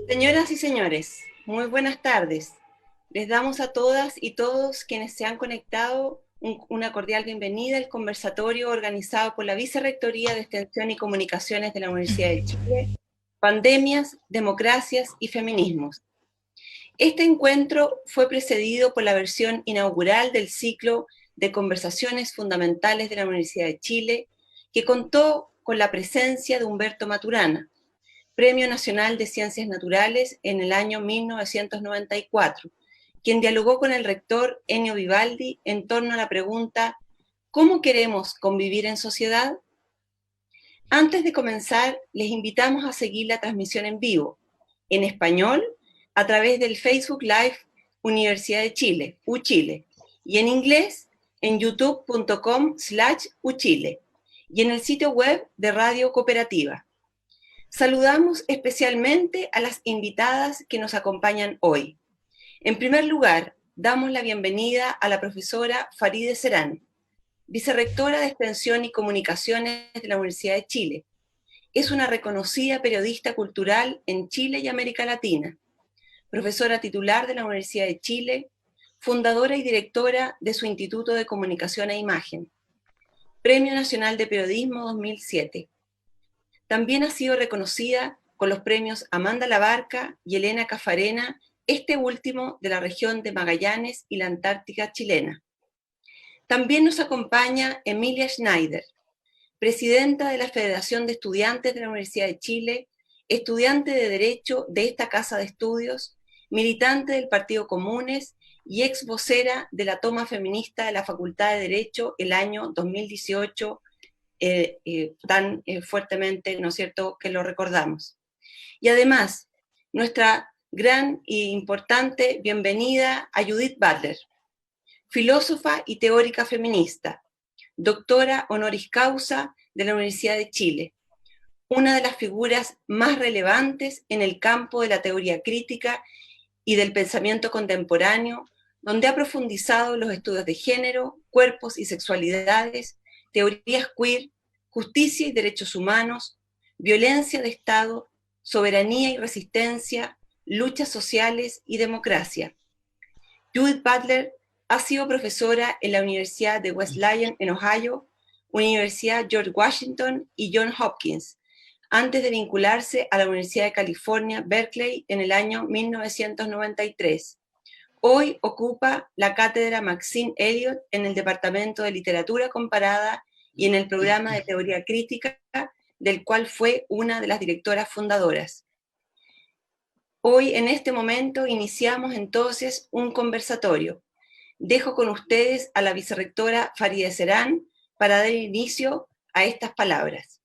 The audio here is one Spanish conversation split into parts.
Señoras y señores, muy buenas tardes. Les damos a todas y todos quienes se han conectado una cordial bienvenida al conversatorio organizado por la Vicerrectoría de Extensión y Comunicaciones de la Universidad de Chile, Pandemias, Democracias y Feminismos. Este encuentro fue precedido por la versión inaugural del ciclo de conversaciones fundamentales de la Universidad de Chile, que contó con la presencia de Humberto Maturana, Premio Nacional de Ciencias Naturales en el año 1994, quien dialogó con el rector Ennio Vivaldi en torno a la pregunta ¿cómo queremos convivir en sociedad? Antes de comenzar, les invitamos a seguir la transmisión en vivo, en español, a través del Facebook Live Universidad de Chile, UChile, y en inglés en youtube.com/uchile, y en el sitio web de Radio Cooperativa. Saludamos especialmente a las invitadas que nos acompañan hoy. En primer lugar, damos la bienvenida a la profesora Farideh Serán, vicerrectora de Extensión y Comunicaciones de la Universidad de Chile. Es una reconocida periodista cultural en Chile y América Latina, profesora titular de la Universidad de Chile, fundadora y directora de su Instituto de Comunicación e Imagen, Premio Nacional de Periodismo 2007. También ha sido reconocida con los premios Amanda Labarca y Elena Cafarena, este último de la región de Magallanes y la Antártica chilena. También nos acompaña Emilia Schneider, presidenta de la Federación de Estudiantes de la Universidad de Chile, estudiante de Derecho de esta casa de estudios, militante del Partido Comunes y ex vocera de la toma feminista de la Facultad de Derecho el año 2018, tan fuertemente, ¿no es cierto?, que lo recordamos. Y además, nuestra gran e importante bienvenida a Judith Butler, filósofa y teórica feminista, doctora honoris causa de la Universidad de Chile, una de las figuras más relevantes en el campo de la teoría crítica y del pensamiento contemporáneo, donde ha profundizado los estudios de género, cuerpos y sexualidades, teorías queer, justicia y derechos humanos, violencia de Estado, soberanía y resistencia, luchas sociales y democracia. Judith Butler ha sido profesora en la Universidad de Wesleyan en Ohio, Universidad George Washington y Johns Hopkins, antes de vincularse a la Universidad de California, Berkeley, en el año 1993. Hoy ocupa la cátedra Maxine Elliott en el Departamento de Literatura Comparada y en el programa de Teoría Crítica, del cual fue una de las directoras fundadoras. Hoy, en este momento, iniciamos entonces un conversatorio. Dejo con ustedes a la vicerrectora Farideh Serán para dar inicio a estas palabras.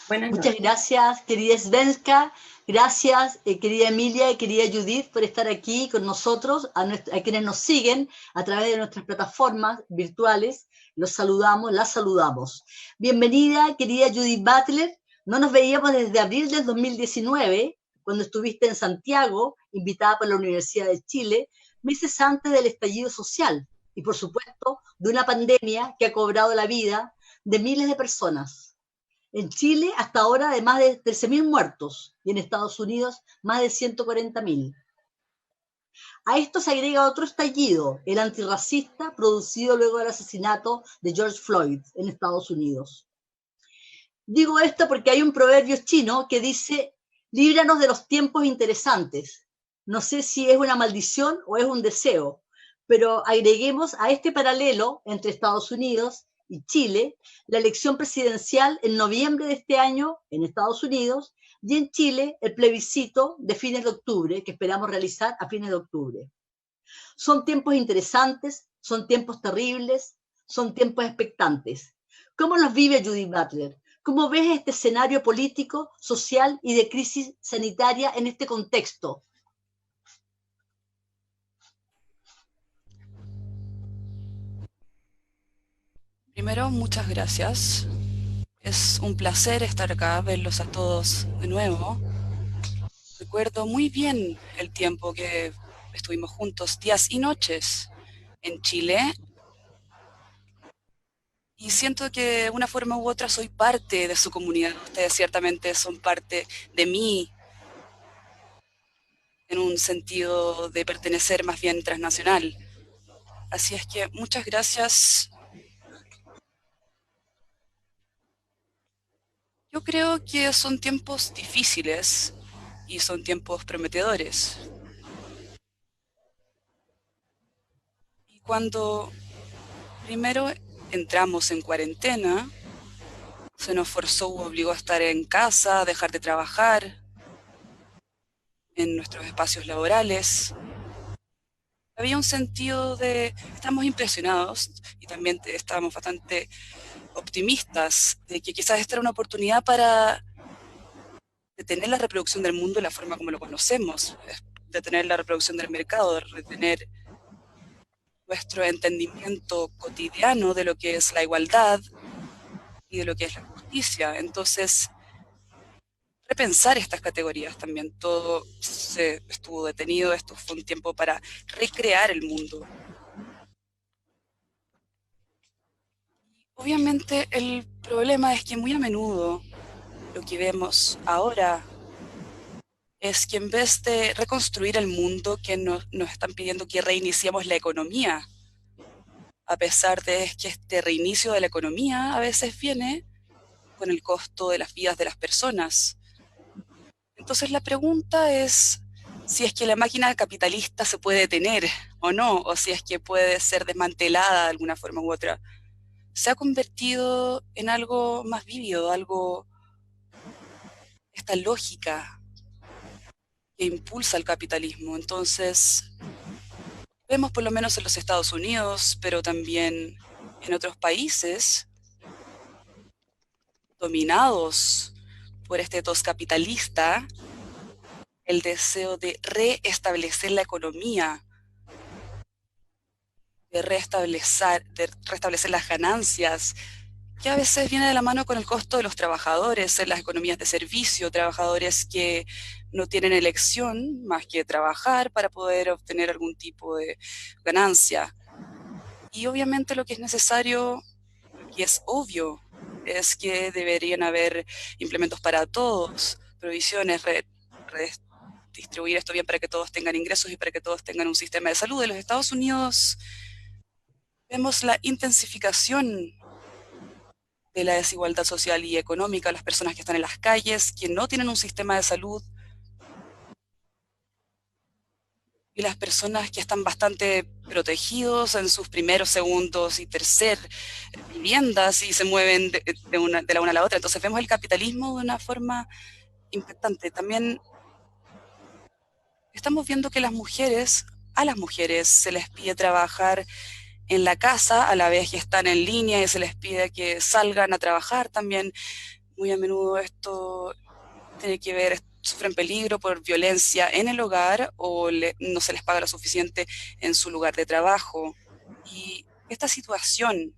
Buenas noches. Muchas gracias, querida Svenska. Gracias, querida Emilia y querida Judith, por estar aquí con nosotros, a quienes nos siguen a través de nuestras plataformas virtuales. Los saludamos, las saludamos. Bienvenida, querida Judith Butler. No nos veíamos desde abril del 2019, cuando estuviste en Santiago, invitada por la Universidad de Chile, meses antes del estallido social y, por supuesto, de una pandemia que ha cobrado la vida de miles de personas. En Chile, hasta ahora, de más de 13.000 muertos, y en Estados Unidos, más de 140.000. A esto se agrega otro estallido, el antirracista, producido luego del asesinato de George Floyd en Estados Unidos. Digo esto porque hay un proverbio chino que dice, líbranos de los tiempos interesantes. No sé si es una maldición o es un deseo, pero agreguemos a este paralelo entre Estados Unidos y Chile, la elección presidencial en noviembre de este año en Estados Unidos y en Chile el plebiscito de fines de octubre que esperamos realizar a fines de octubre. Son tiempos interesantes, son tiempos terribles, son tiempos expectantes. ¿Cómo los vive Judith Butler? ¿Cómo ves este escenario político, social y de crisis sanitaria en este contexto? Primero, muchas gracias. Es un placer estar acá, verlos a todos de nuevo. Recuerdo muy bien el tiempo que estuvimos juntos, días y noches, en Chile. Y siento que de una forma u otra soy parte de su comunidad. Ustedes ciertamente son parte de mí. en un sentido de pertenecer más bien transnacional. Así es que muchas gracias. Yo creo que son tiempos difíciles y son tiempos prometedores. Y cuando primero entramos en cuarentena, se nos forzó u obligó a estar en casa, a dejar de trabajar en nuestros espacios laborales. Había un sentido de, estamos impresionados y también estábamos bastante optimistas de que quizás esta era una oportunidad para detener la reproducción del mundo de la forma como lo conocemos, detener la reproducción del mercado, detener nuestro entendimiento cotidiano de lo que es la igualdad y de lo que es la justicia. Entonces, repensar estas categorías también. Todo se estuvo detenido, esto fue un tiempo para recrear el mundo. Obviamente el problema es que muy a menudo lo que vemos ahora es que en vez de reconstruir el mundo, que nos están pidiendo que reiniciemos la economía, a pesar de que este reinicio de la economía a veces viene con el costo de las vidas de las personas. Entonces la pregunta es si es que la máquina capitalista se puede detener o no, o si es que puede ser desmantelada de alguna forma u otra. Se ha convertido en algo más vívido, algo, esta lógica que impulsa el capitalismo. Entonces, vemos por lo menos en los Estados Unidos, pero también en otros países dominados por este ethos capitalista, el deseo de reestablecer la economía, de restablecer las ganancias, que a veces viene de la mano con el costo de los trabajadores en las economías de servicio, trabajadores que no tienen elección más que trabajar para poder obtener algún tipo de ganancia. Y obviamente lo que es necesario, y es obvio, es que deberían haber implementos para todos, provisiones, redistribuir esto bien para que todos tengan ingresos y para que todos tengan un sistema de salud. En los Estados Unidos vemos la intensificación de la desigualdad social y económica, las personas que están en las calles, que no tienen un sistema de salud, y las personas que están bastante protegidos en sus primeros, segundos y tercer viviendas y se mueven de la una a la otra. Entonces vemos el capitalismo de una forma impactante. También estamos viendo que a las mujeres se les pide trabajar en la casa a la vez que están en línea y se les pide que salgan a trabajar también. Muy a menudo esto tiene que ver, sufren peligro por violencia en el hogar o no se les paga lo suficiente en su lugar de trabajo. Y esta situación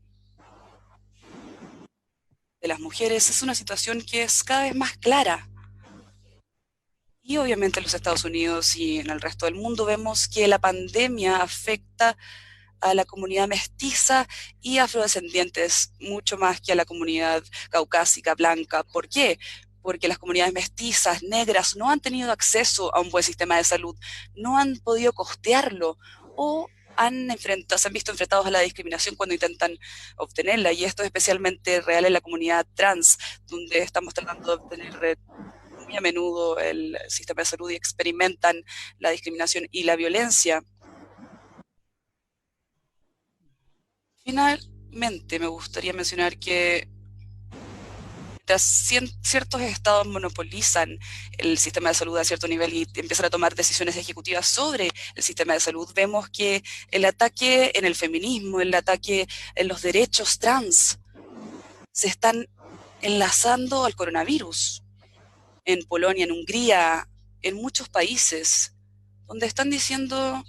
de las mujeres es una situación que es cada vez más clara. Y obviamente en los Estados Unidos y en el resto del mundo vemos que la pandemia afecta a la comunidad mestiza y afrodescendientes mucho más que a la comunidad caucásica, blanca. ¿Por qué? Porque las comunidades mestizas, negras, no han tenido acceso a un buen sistema de salud, no han podido costearlo o se han visto enfrentados a la discriminación cuando intentan obtenerla. Y esto es especialmente real en la comunidad trans, donde estamos tratando de obtener muy a menudo el sistema de salud y experimentan la discriminación y la violencia. Finalmente, me gustaría mencionar que mientras ciertos estados monopolizan el sistema de salud a cierto nivel y empiezan a tomar decisiones ejecutivas sobre el sistema de salud, vemos que el ataque en el feminismo, el ataque en los derechos trans, se están enlazando al coronavirus. En Polonia, en Hungría, en muchos países, donde están diciendo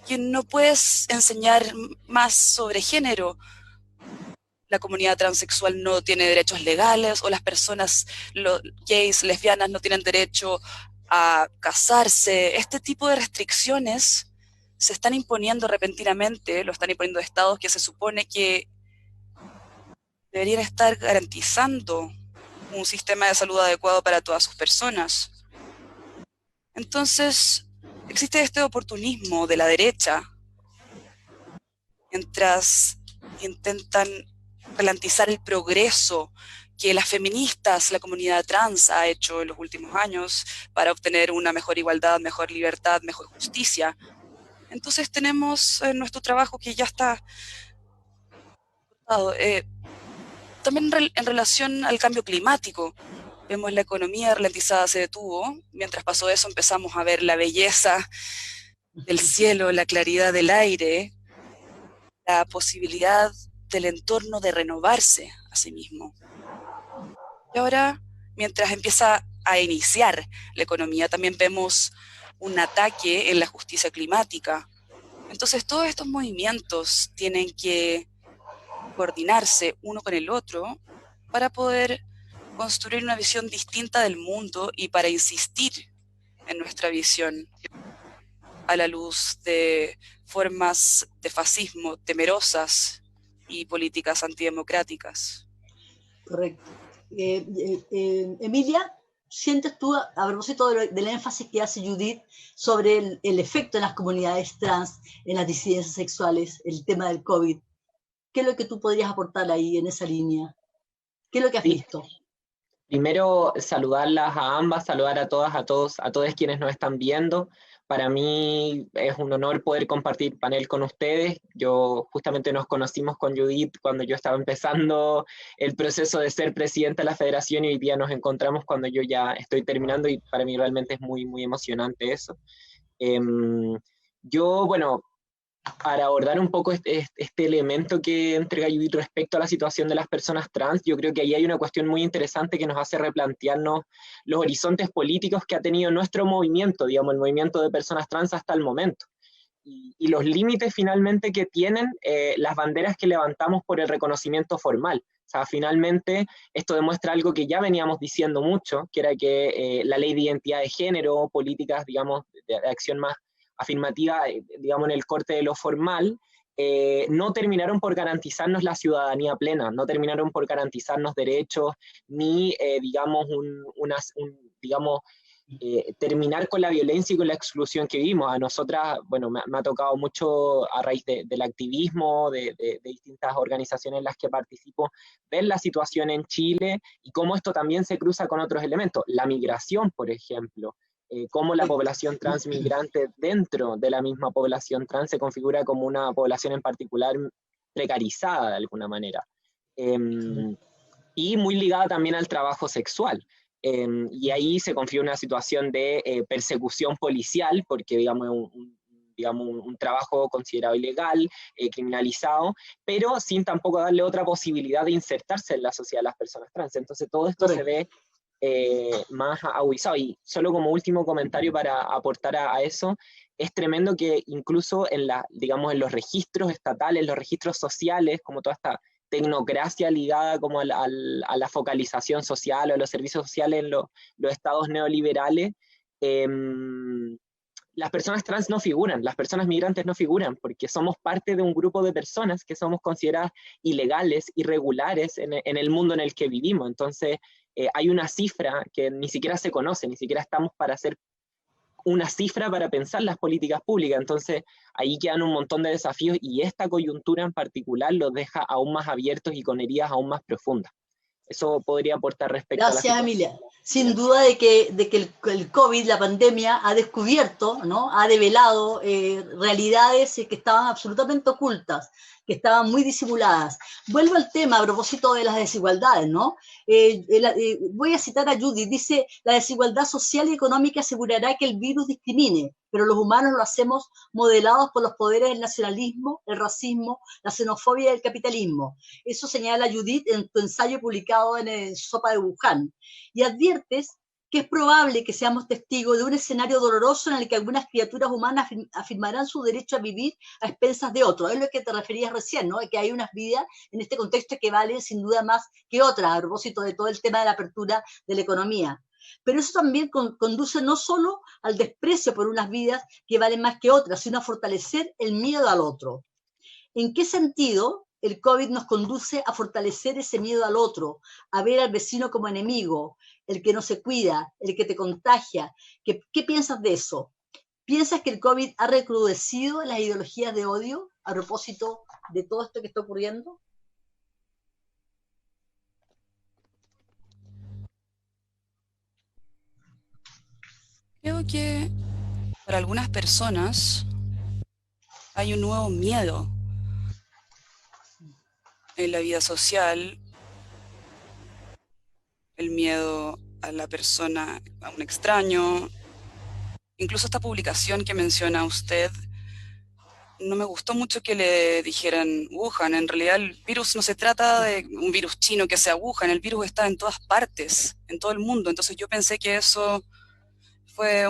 que no puedes enseñar más sobre género, la comunidad transexual no tiene derechos legales o las personas gays, lesbianas no tienen derecho a casarse. Este tipo de restricciones se están imponiendo repentinamente, lo están imponiendo estados que se supone que deberían estar garantizando un sistema de salud adecuado para todas sus personas. Entonces, existe este oportunismo de la derecha, mientras intentan ralentizar el progreso que las feministas, la comunidad trans ha hecho en los últimos años para obtener una mejor igualdad, mejor libertad, mejor justicia. Entonces tenemos nuestro trabajo que ya está cortado. También en relación al cambio climático, vemos la economía ralentizada se detuvo. Mientras pasó eso empezamos a ver la belleza del cielo, la claridad del aire, la posibilidad del entorno de renovarse a sí mismo. Y ahora, mientras empieza a iniciar la economía, también vemos un ataque en la justicia climática. Entonces todos estos movimientos tienen que coordinarse uno con el otro para poder construir una visión distinta del mundo y para insistir en nuestra visión a la luz de formas de fascismo temerosas y políticas antidemocráticas. Correcto. Emilia, ¿sientes tú, a propósito del énfasis que hace Judith sobre el efecto en las comunidades trans, en las disidencias sexuales, el tema del COVID? ¿Qué es lo que tú podrías aportar ahí en esa línea? ¿Qué es lo que has visto? Primero, saludarlas a ambas, saludar a todas, a todos, a todos quienes nos están viendo. Para mí es un honor poder compartir panel con ustedes. Yo justamente nos conocimos con Judith cuando yo estaba empezando el proceso de ser presidenta de la federación y hoy día nos encontramos cuando yo ya estoy terminando y para mí realmente es muy, muy emocionante eso. Bueno, para abordar un poco este elemento que entrega Judith respecto a la situación de las personas trans, yo creo que ahí hay una cuestión muy interesante que nos hace replantearnos los horizontes políticos que ha tenido nuestro movimiento, digamos, el movimiento de personas trans hasta el momento, y los límites finalmente que tienen las banderas que levantamos por el reconocimiento formal. O sea, finalmente esto demuestra algo que ya veníamos diciendo mucho, que era que la ley de identidad de género, políticas, digamos, de acción más afirmativa, digamos, en el corte de lo formal, no terminaron por garantizarnos la ciudadanía plena, no terminaron por garantizarnos derechos, ni, digamos, digamos, terminar con la violencia y con la exclusión que vimos. A nosotras, bueno, me ha tocado mucho a raíz del activismo, de distintas organizaciones en las que participo, ver la situación en Chile y cómo esto también se cruza con otros elementos. La migración, por ejemplo. Cómo la población transmigrante dentro de la misma población trans se configura como una población en particular precarizada de alguna manera. Y muy ligada también al trabajo sexual. Y ahí se configura una situación de persecución policial, porque digamos un trabajo considerado ilegal, criminalizado, pero sin tampoco darle otra posibilidad de insertarse en la sociedad a las personas trans. Entonces todo esto se ve más agudizado. Y solo como último comentario para aportar a eso, es tremendo que incluso digamos, en los registros estatales, los registros sociales, como toda esta tecnocracia ligada como a la focalización social o a los servicios sociales en los estados neoliberales, las personas trans no figuran, las personas migrantes no figuran, porque somos parte de un grupo de personas que somos consideradas ilegales, irregulares en el mundo en el que vivimos. Entonces, hay una cifra que ni siquiera se conoce, ni siquiera estamos para hacer una cifra para pensar las políticas públicas. Entonces, ahí quedan un montón de desafíos y esta coyuntura en particular los deja aún más abiertos y con heridas aún más profundas. Eso podría aportar respecto a la situación. Gracias, Emilia. Sin duda de que el COVID, la pandemia, ha descubierto, ¿no? Ha develado realidades que estaban absolutamente ocultas, que estaban muy disimuladas. Vuelvo al tema a propósito de las desigualdades, ¿no? Voy a citar a Judy, dice, la desigualdad social y económica asegurará que el virus discrimine, pero los humanos lo hacemos modelados por los poderes del nacionalismo, el racismo, la xenofobia y el capitalismo. Eso señala Judith en tu ensayo publicado en el Sopa de Wuhan. Y adviertes que es probable que seamos testigos de un escenario doloroso en el que algunas criaturas humanas afirmarán su derecho a vivir a expensas de otros. Es lo que te referías recién, ¿no? Que hay unas vidas en este contexto que valen sin duda más que otras, a propósito de todo el tema de la apertura de la economía. Pero eso también conduce no solo al desprecio por unas vidas que valen más que otras, sino a fortalecer el miedo al otro. ¿En qué sentido el COVID nos conduce a fortalecer ese miedo al otro, a ver al vecino como enemigo, el que no se cuida, el que te contagia? ¿Qué piensas de eso? ¿Piensas que el COVID ha recrudecido las ideologías de odio a propósito de todo esto que está ocurriendo? Creo que para algunas personas hay un nuevo miedo en la vida social, el miedo a la persona, a un extraño. Incluso esta publicación que menciona usted, no me gustó mucho que le dijeran Wuhan. En realidad el virus no se trata de un virus chino que sea Wuhan, el virus está en todas partes, en todo el mundo. Entonces yo pensé que eso fue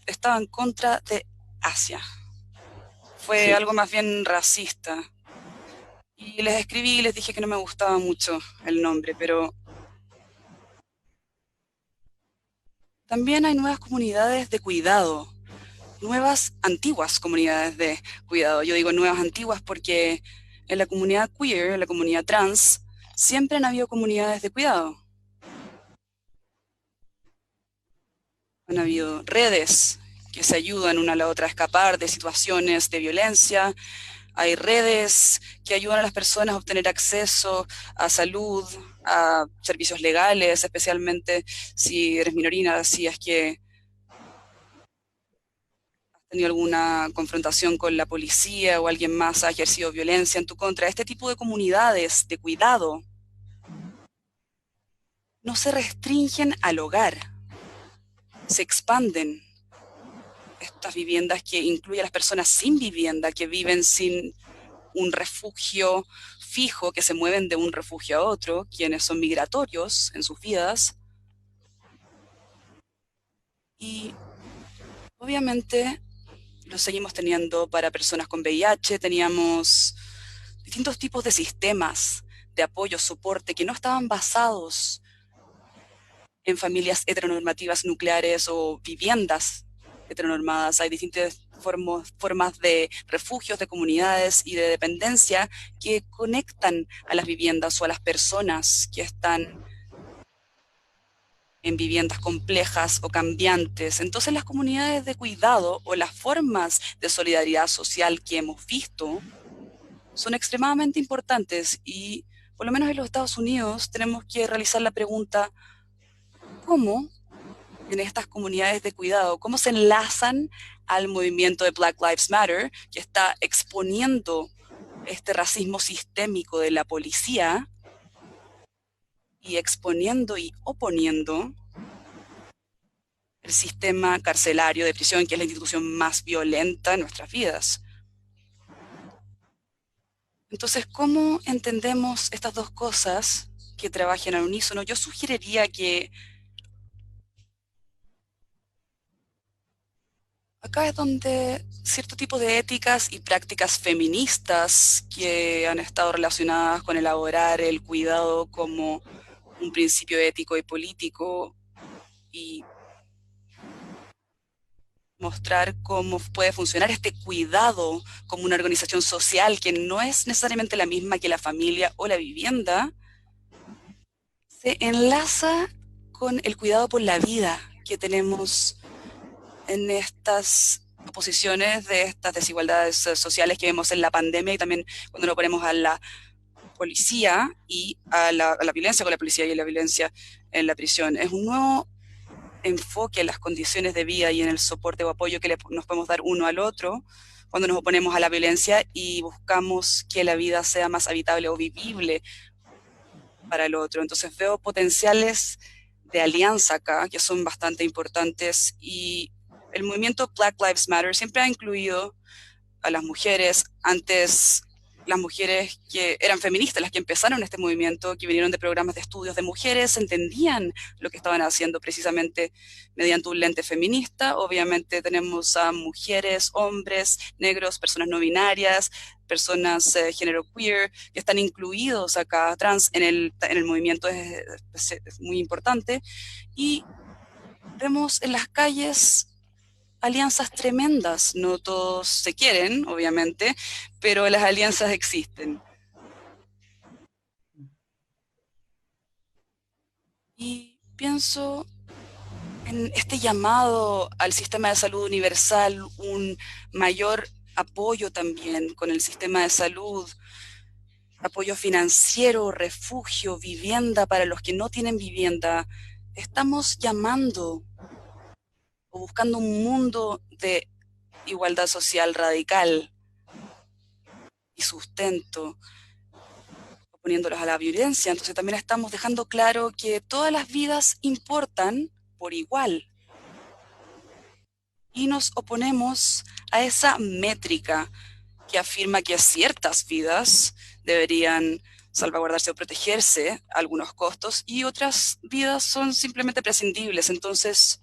estaba en contra de Asia. Fue Sí. algo más bien racista. Y les escribí y les dije que no me gustaba mucho el nombre, pero también hay nuevas comunidades de cuidado, nuevas antiguas comunidades de cuidado. Yo digo nuevas antiguas porque en la comunidad queer, en la comunidad trans, siempre han habido comunidades de cuidado. Han habido redes que se ayudan una a la otra a escapar de situaciones de violencia. Hay redes que ayudan a las personas a obtener acceso a salud, a servicios legales, especialmente si eres minorina, si es que has tenido alguna confrontación con la policía o alguien más ha ejercido violencia en tu contra. Este tipo de comunidades de cuidado no se restringen al hogar, se expanden. Estas viviendas que incluyen a las personas sin vivienda, que viven sin un refugio fijo, que se mueven de un refugio a otro, quienes son migratorios en sus vidas. Y obviamente lo seguimos teniendo para personas con VIH, teníamos distintos tipos de sistemas de apoyo, soporte, que no estaban basados en familias heteronormativas nucleares o viviendas heteronormadas. Hay distintas formas de refugios, de comunidades y de dependencia que conectan a las viviendas o a las personas que están en viviendas complejas o cambiantes. Entonces las comunidades de cuidado o las formas de solidaridad social que hemos visto son extremadamente importantes y por lo menos en los Estados Unidos tenemos que realizar la pregunta, ¿cómo en estas comunidades de cuidado, cómo se enlazan al movimiento de Black Lives Matter, que está exponiendo este racismo sistémico de la policía y exponiendo y oponiendo el sistema carcelario de prisión, que es la institución más violenta en nuestras vidas? Entonces, ¿cómo entendemos estas dos cosas que trabajen al unísono? Yo sugeriría que acá es donde cierto tipo de éticas y prácticas feministas que han estado relacionadas con elaborar el cuidado como un principio ético y político y mostrar cómo puede funcionar este cuidado como una organización social que no es necesariamente la misma que la familia o la vivienda, se enlaza con el cuidado por la vida que tenemos en estas oposiciones de estas desigualdades sociales que vemos en la pandemia y también cuando lo ponemos a la policía y a la violencia con la policía y la violencia en la prisión. Es un nuevo enfoque en las condiciones de vida y en el soporte o apoyo que nos podemos dar uno al otro cuando nos oponemos a la violencia y buscamos que la vida sea más habitable o vivible para el otro. Entonces veo potenciales de alianza acá que son bastante importantes y el movimiento Black Lives Matter siempre ha incluido a las mujeres. Antes las mujeres que eran feministas, las que empezaron este movimiento, que vinieron de programas de estudios de mujeres, entendían lo que estaban haciendo precisamente mediante un lente feminista. Obviamente tenemos a mujeres, hombres, negros, personas no binarias, personas de género queer, que están incluidos acá, trans, en el movimiento es muy importante. Y vemos en las calles alianzas tremendas. No todos se quieren, obviamente, pero las alianzas existen. Y pienso en este llamado al sistema de salud universal, un mayor apoyo también con el sistema de salud, apoyo financiero, refugio, vivienda para los que no tienen vivienda. Estamos llamando o buscando un mundo de igualdad social radical y sustento, oponiéndolos a la violencia. Entonces también estamos dejando claro que todas las vidas importan por igual. Y nos oponemos a esa métrica que afirma que ciertas vidas deberían salvaguardarse o protegerse a algunos costos y otras vidas son simplemente prescindibles. Entonces,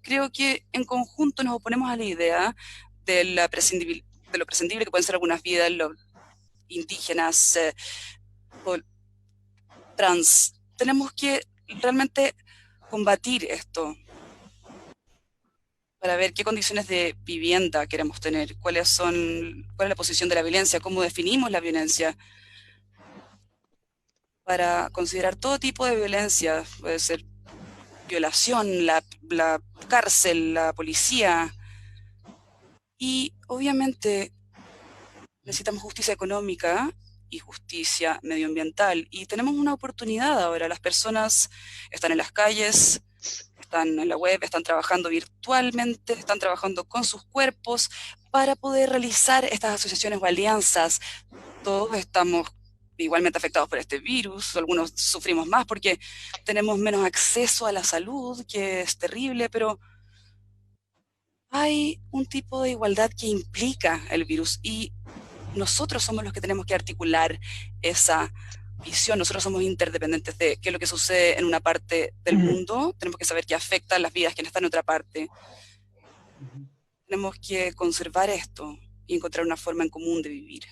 creo que en conjunto nos oponemos a la idea de, de lo prescindible que pueden ser algunas vidas, los indígenas o trans. Tenemos que realmente combatir esto para ver qué condiciones de vivienda queremos tener, cuál es la posición de la violencia, cómo definimos la violencia, para considerar todo tipo de violencia, puede ser violación, la cárcel, la policía, y obviamente necesitamos justicia económica y justicia medioambiental, y tenemos una oportunidad ahora. Las personas están en las calles, están en la web, están trabajando virtualmente, están trabajando con sus cuerpos para poder realizar estas asociaciones o alianzas. Todos estamos igualmente afectados por este virus, algunos sufrimos más porque tenemos menos acceso a la salud, que es terrible, pero hay un tipo de igualdad que implica el virus y nosotros somos los que tenemos que articular esa visión. Nosotros somos interdependientes de qué es lo que sucede en una parte del mundo. Tenemos que saber que afecta a las vidas que están en otra parte. Tenemos que conservar esto y encontrar una forma en común de vivir.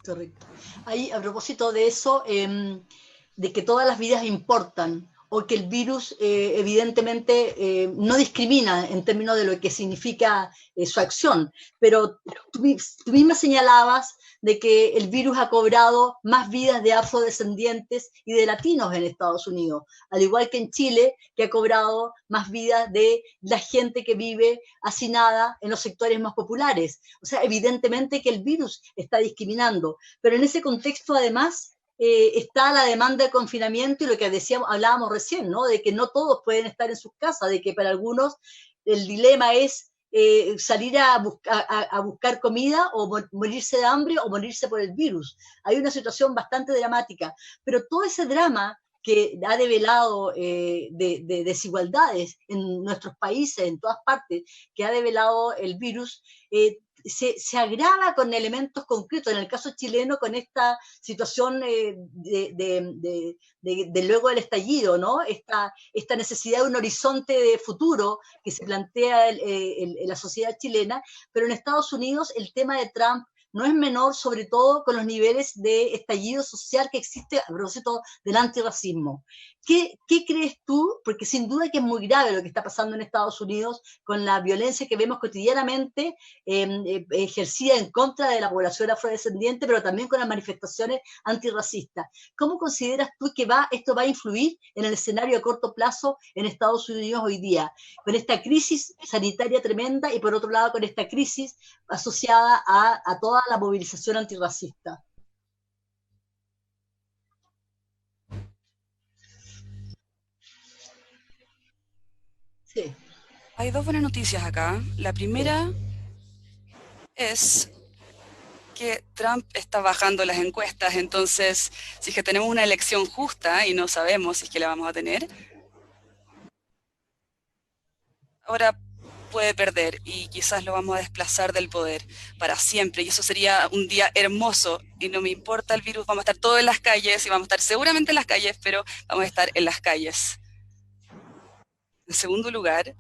Correcto. Ahí, a propósito de eso, de que todas las vidas importan, o que el virus evidentemente no discrimina en términos de lo que significa su acción, pero tú misma señalabas de que el virus ha cobrado más vidas de afrodescendientes y de latinos en Estados Unidos, al igual que en Chile, que ha cobrado más vidas de la gente que vive hacinada en los sectores más populares. O sea, evidentemente que el virus está discriminando, pero en ese contexto además está la demanda de confinamiento y lo que hablábamos recién, ¿no? De que no todos pueden estar en sus casas, de que para algunos el dilema es salir a buscar comida o morirse de hambre o morirse por el virus. Hay una situación bastante dramática, pero todo ese drama que ha develado de desigualdades en nuestros países, en todas partes, que ha develado el virus, se agrava con elementos concretos, en el caso chileno con esta situación de luego del estallido, ¿no? Esta necesidad de un horizonte de futuro que se plantea en la sociedad chilena, pero en Estados Unidos el tema de Trump no es menor, sobre todo con los niveles de estallido social que existe a propósito del antirracismo. ¿Qué crees tú? Porque sin duda que es muy grave lo que está pasando en Estados Unidos con la violencia que vemos cotidianamente ejercida en contra de la población afrodescendiente, pero también con las manifestaciones antirracistas. ¿Cómo consideras tú que esto va a influir en el escenario a corto plazo en Estados Unidos hoy día? Con esta crisis sanitaria tremenda y por otro lado con esta crisis asociada a toda la movilización antirracista. Sí. Hay dos buenas noticias acá. La primera es que Trump está bajando las encuestas, entonces si es que tenemos una elección justa y no sabemos si es que la vamos a tener, ahora puede perder y quizás lo vamos a desplazar del poder para siempre, y eso sería un día hermoso, y no me importa el virus, vamos a estar todos en las calles, y vamos a estar seguramente en las calles, pero vamos a estar en las calles. En segundo lugar,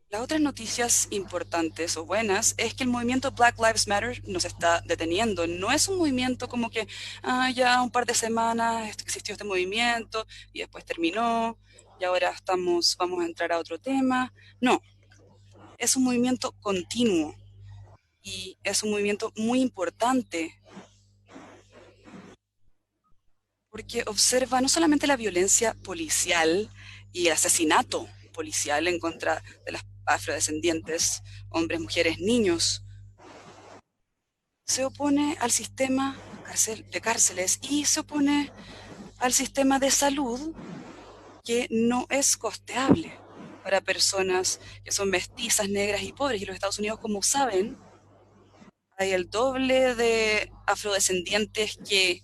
las otras noticias importantes o buenas es que el movimiento Black Lives Matter nos está deteniendo. No es un movimiento como que ya un par de semanas existió este movimiento y después terminó y ahora vamos a entrar a otro tema. No, es un movimiento continuo y es un movimiento muy importante porque observa no solamente la violencia policial y el asesinato policial en contra de las afrodescendientes, hombres, mujeres, niños, se opone al sistema de cárceles y se opone al sistema de salud que no es costeable para personas que son mestizas, negras y pobres. Y en los Estados Unidos, como saben, hay el doble de afrodescendientes que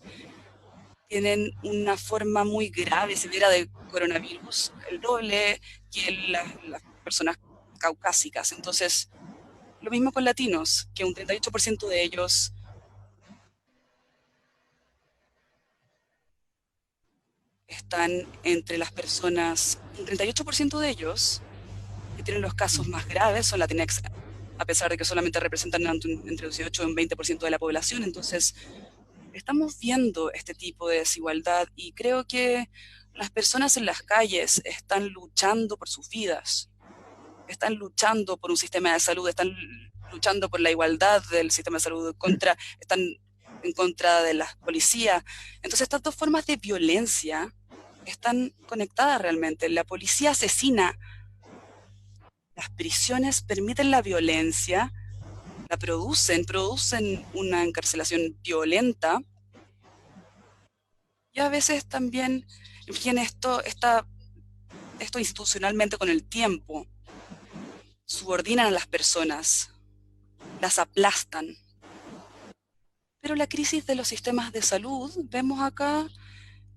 tienen una forma muy grave, severa de coronavirus, el doble que las personas caucásicas. Entonces, lo mismo con latinos, que un 38% de ellos están entre las personas, un 38% de ellos que tienen los casos más graves son Latinx, a pesar de que solamente representan entre el 18 y un 20% de la población. Entonces, estamos viendo este tipo de desigualdad y creo que las personas en las calles están luchando por sus vidas, están luchando por un sistema de salud, están luchando por la igualdad del sistema de salud, están en contra de la policía. Entonces, estas dos formas de violencia están conectadas realmente. La policía asesina, las prisiones permiten la violencia, la producen una encarcelación violenta y a veces también viene esto institucionalmente con el tiempo. Subordinan a las personas, las aplastan. Pero la crisis de los sistemas de salud, vemos acá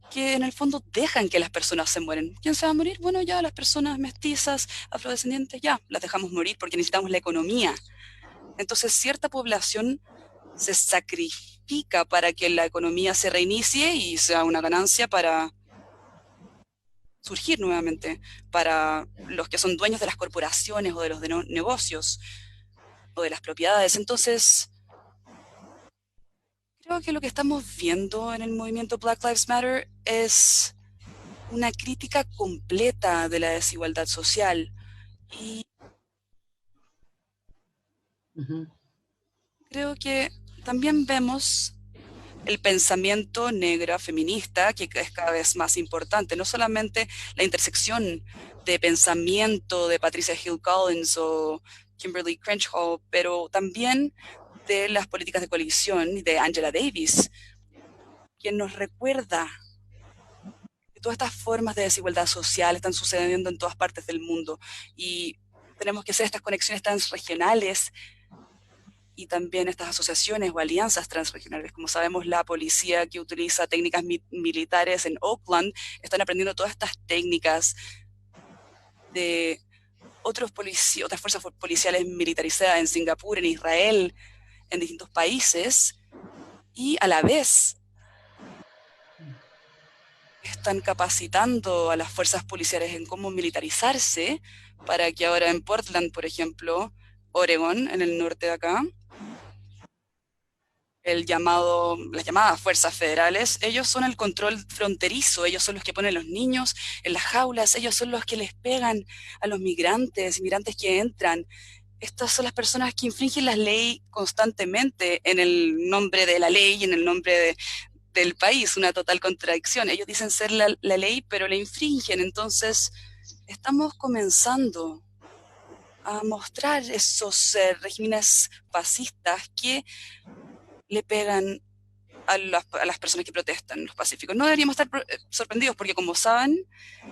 que en el fondo dejan que las personas se mueren. ¿Quién se va a morir? Bueno, ya las personas mestizas, afrodescendientes, ya las dejamos morir porque necesitamos la economía. Entonces cierta población se sacrifica para que la economía se reinicie y sea una ganancia para surgir nuevamente, para los que son dueños de las corporaciones o de los negocios o de las propiedades. Entonces, creo que lo que estamos viendo en el movimiento Black Lives Matter es una crítica completa de la desigualdad social. Y creo que también vemos el pensamiento negro feminista, que es cada vez más importante, no solamente la intersección de pensamiento de Patricia Hill Collins o Kimberly Crenshaw, pero también de las políticas de coalición de Angela Davis, quien nos recuerda que todas estas formas de desigualdad social están sucediendo en todas partes del mundo y tenemos que hacer estas conexiones transregionales y también estas asociaciones o alianzas transregionales. Como sabemos, la policía que utiliza técnicas militares en Oakland están aprendiendo todas estas técnicas de otras fuerzas policiales militarizadas en Singapur, en Israel, en distintos países, y a la vez están capacitando a las fuerzas policiales en cómo militarizarse para que ahora en Portland, por ejemplo, Oregon, en el norte de acá, las llamadas fuerzas federales, ellos son el control fronterizo, ellos son los que ponen a los niños en las jaulas, ellos son los que les pegan a los migrantes que entran. Estas son las personas que infringen la ley constantemente en el nombre de la ley y en el nombre del país, una total contradicción. Ellos dicen ser la ley, pero la infringen. Entonces, estamos comenzando a mostrar esos regímenes fascistas que le pegan a las personas que protestan, los pacíficos. No deberíamos estar sorprendidos porque, como saben,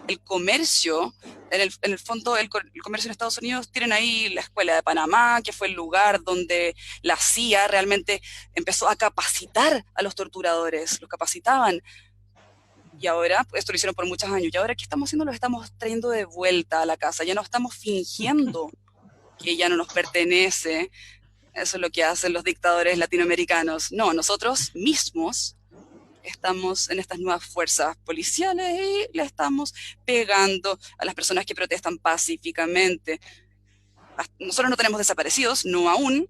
el comercio, en el fondo, el comercio en Estados Unidos, tienen ahí la Escuela de Panamá, que fue el lugar donde la CIA realmente empezó a capacitar a los torturadores, los capacitaban. Y ahora, esto lo hicieron por muchos años, y ahora, ¿qué estamos haciendo? Los estamos trayendo de vuelta a la casa, ya no estamos fingiendo que ya no nos pertenece. Eso es lo que hacen los dictadores latinoamericanos. No, nosotros mismos estamos en estas nuevas fuerzas policiales y le estamos pegando a las personas que protestan pacíficamente. Nosotros no tenemos desaparecidos, no aún,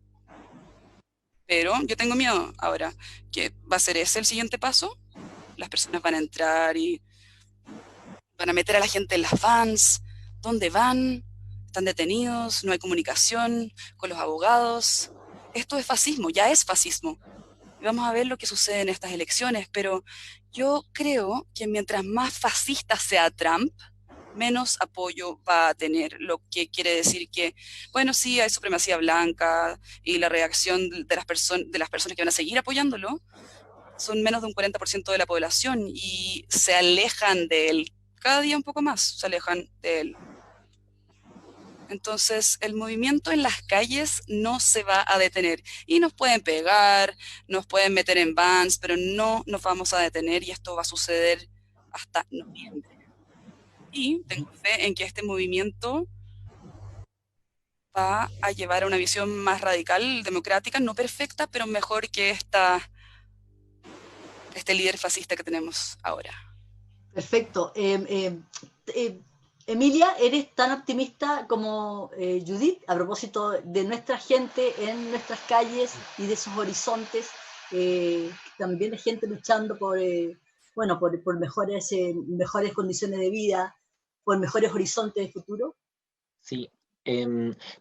pero yo tengo miedo ahora, que va a ser ese el siguiente paso. Las personas van a entrar y van a meter a la gente en las vans. ¿Dónde van? Están detenidos, no hay comunicación con los abogados. Esto es fascismo, ya es fascismo. y vamos a ver lo que sucede en estas elecciones, pero yo creo que mientras más fascista sea Trump, menos apoyo va a tener, lo que quiere decir que, bueno, sí, hay supremacía blanca y la reacción de las personas que van a seguir apoyándolo son menos de un 40% de la población y se alejan de él, cada día un poco más se alejan de él. Entonces, el movimiento en las calles no se va a detener. Y nos pueden pegar, nos pueden meter en bans, pero no nos vamos a detener y esto va a suceder hasta noviembre. Y tengo fe en que este movimiento va a llevar a una visión más radical, democrática, no perfecta, pero mejor que este líder fascista que tenemos ahora. Perfecto. Emilia, ¿eres tan optimista como Judith a propósito de nuestra gente en nuestras calles y de esos horizontes? También de gente luchando por mejores condiciones de vida, por mejores horizontes de futuro. Sí.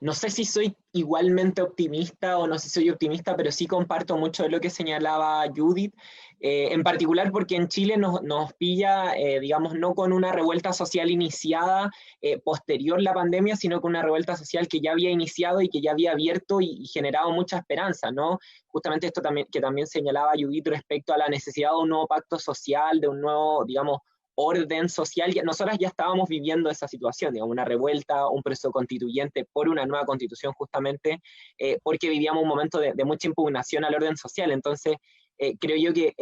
No sé si soy igualmente optimista o no sé si soy optimista, pero sí comparto mucho de lo que señalaba Judith, en particular porque en Chile nos pilla, digamos, no con una revuelta social iniciada posterior a la pandemia, sino con una revuelta social que ya había iniciado y que ya había abierto y generado mucha esperanza, ¿no? Justamente esto también, que también señalaba Judith respecto a la necesidad de un nuevo pacto social, de un nuevo, digamos, orden social. Nosotras ya estábamos viviendo esa situación, digamos, una revuelta, un proceso constituyente por una nueva constitución justamente, porque vivíamos un momento de mucha impugnación al orden social. Entonces, creo yo que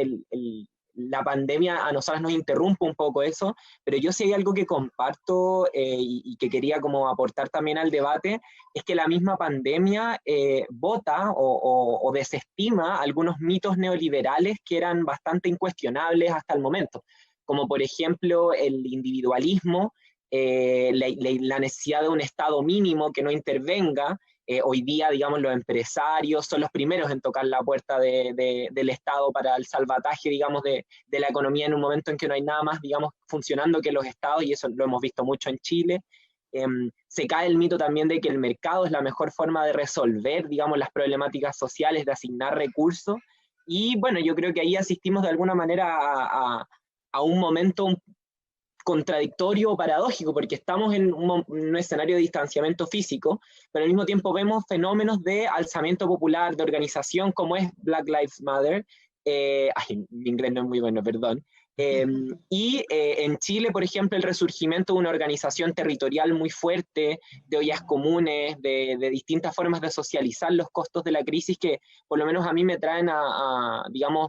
la pandemia a nosotras nos interrumpe un poco eso, pero yo sí hay algo que comparto y que quería como aportar también al debate, es que la misma pandemia vota o desestima algunos mitos neoliberales que eran bastante incuestionables hasta el momento, como por ejemplo el individualismo, la necesidad de un Estado mínimo que no intervenga. Hoy día, digamos, los empresarios son los primeros en tocar la puerta del Estado para el salvataje, digamos, de la economía en un momento en que no hay nada más, digamos, funcionando que los Estados, y eso lo hemos visto mucho en Chile. Se cae el mito también de que el mercado es la mejor forma de resolver, digamos, las problemáticas sociales, de asignar recursos, y bueno, yo creo que ahí asistimos de alguna manera a un momento contradictorio o paradójico, porque estamos en un escenario de distanciamiento físico, pero al mismo tiempo vemos fenómenos de alzamiento popular, de organización, como es Black Lives Matter. Mi inglés no es muy bueno, perdón. En Chile, por ejemplo, el resurgimiento de una organización territorial muy fuerte, de ollas comunes, de distintas formas de socializar los costos de la crisis, que por lo menos a mí me traen digamos,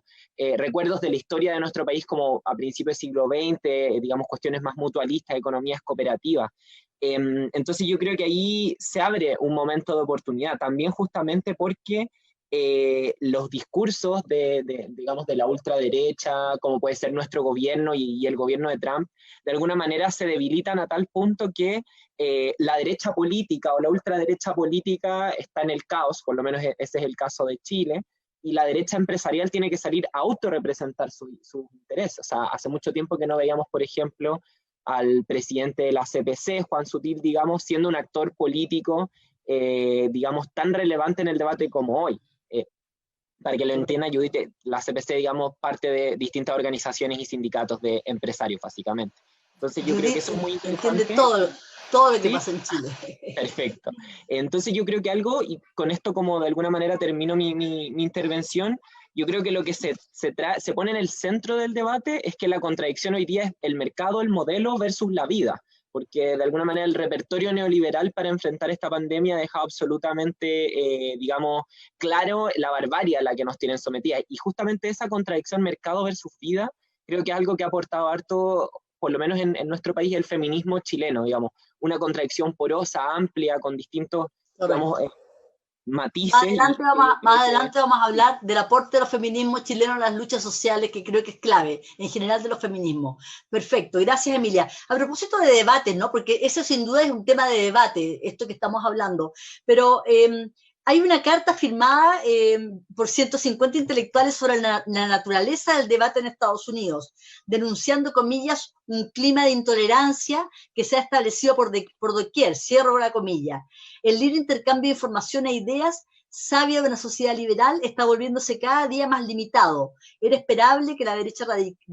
recuerdos de la historia de nuestro país como a principios del siglo XX, digamos, cuestiones más mutualistas, economías cooperativas. Entonces yo creo que ahí se abre un momento de oportunidad, también justamente porque los discursos digamos, de la ultraderecha, como puede ser nuestro gobierno y el gobierno de Trump, de alguna manera se debilitan a tal punto que la derecha política o la ultraderecha política está en el caos, por lo menos ese es el caso de Chile, y la derecha empresarial tiene que salir a autorrepresentar sus intereses. O sea, hace mucho tiempo que no veíamos, por ejemplo, al presidente de la CPC, Juan Sutil, digamos, siendo un actor político, digamos, tan relevante en el debate como hoy. Para que lo entienda, Judith, la CPC, digamos, parte de distintas organizaciones y sindicatos de empresarios, básicamente. Entonces yo creo que eso es muy interesante. Entiende todo lo que pasa en Chile. Perfecto. Entonces yo creo que algo, y con esto como de alguna manera termino mi intervención, yo creo que lo que se pone en el centro del debate es que la contradicción hoy día es el mercado, el modelo versus la vida, porque de alguna manera el repertorio neoliberal para enfrentar esta pandemia ha dejado absolutamente, digamos, claro la barbarie a la que nos tienen sometidas. Y justamente esa contradicción mercado versus vida, creo que es algo que ha aportado harto, por lo menos en nuestro país, el feminismo chileno, digamos, una contradicción porosa, amplia, con distintos, digamos, matices. Más adelante vamos a hablar del aporte de los feminismos chilenos a las luchas sociales, que creo que es clave, en general de los feminismos. Perfecto, gracias Emilia. A propósito de debate, ¿no? Porque eso sin duda es un tema de debate, esto que estamos hablando, pero hay una carta firmada por 150 intelectuales sobre la naturaleza del debate en Estados Unidos, denunciando, comillas, un clima de intolerancia que se ha establecido por doquier, cierro la comilla. El libre intercambio de información e ideas sabia de una sociedad liberal está volviéndose cada día más limitado. Era esperable que de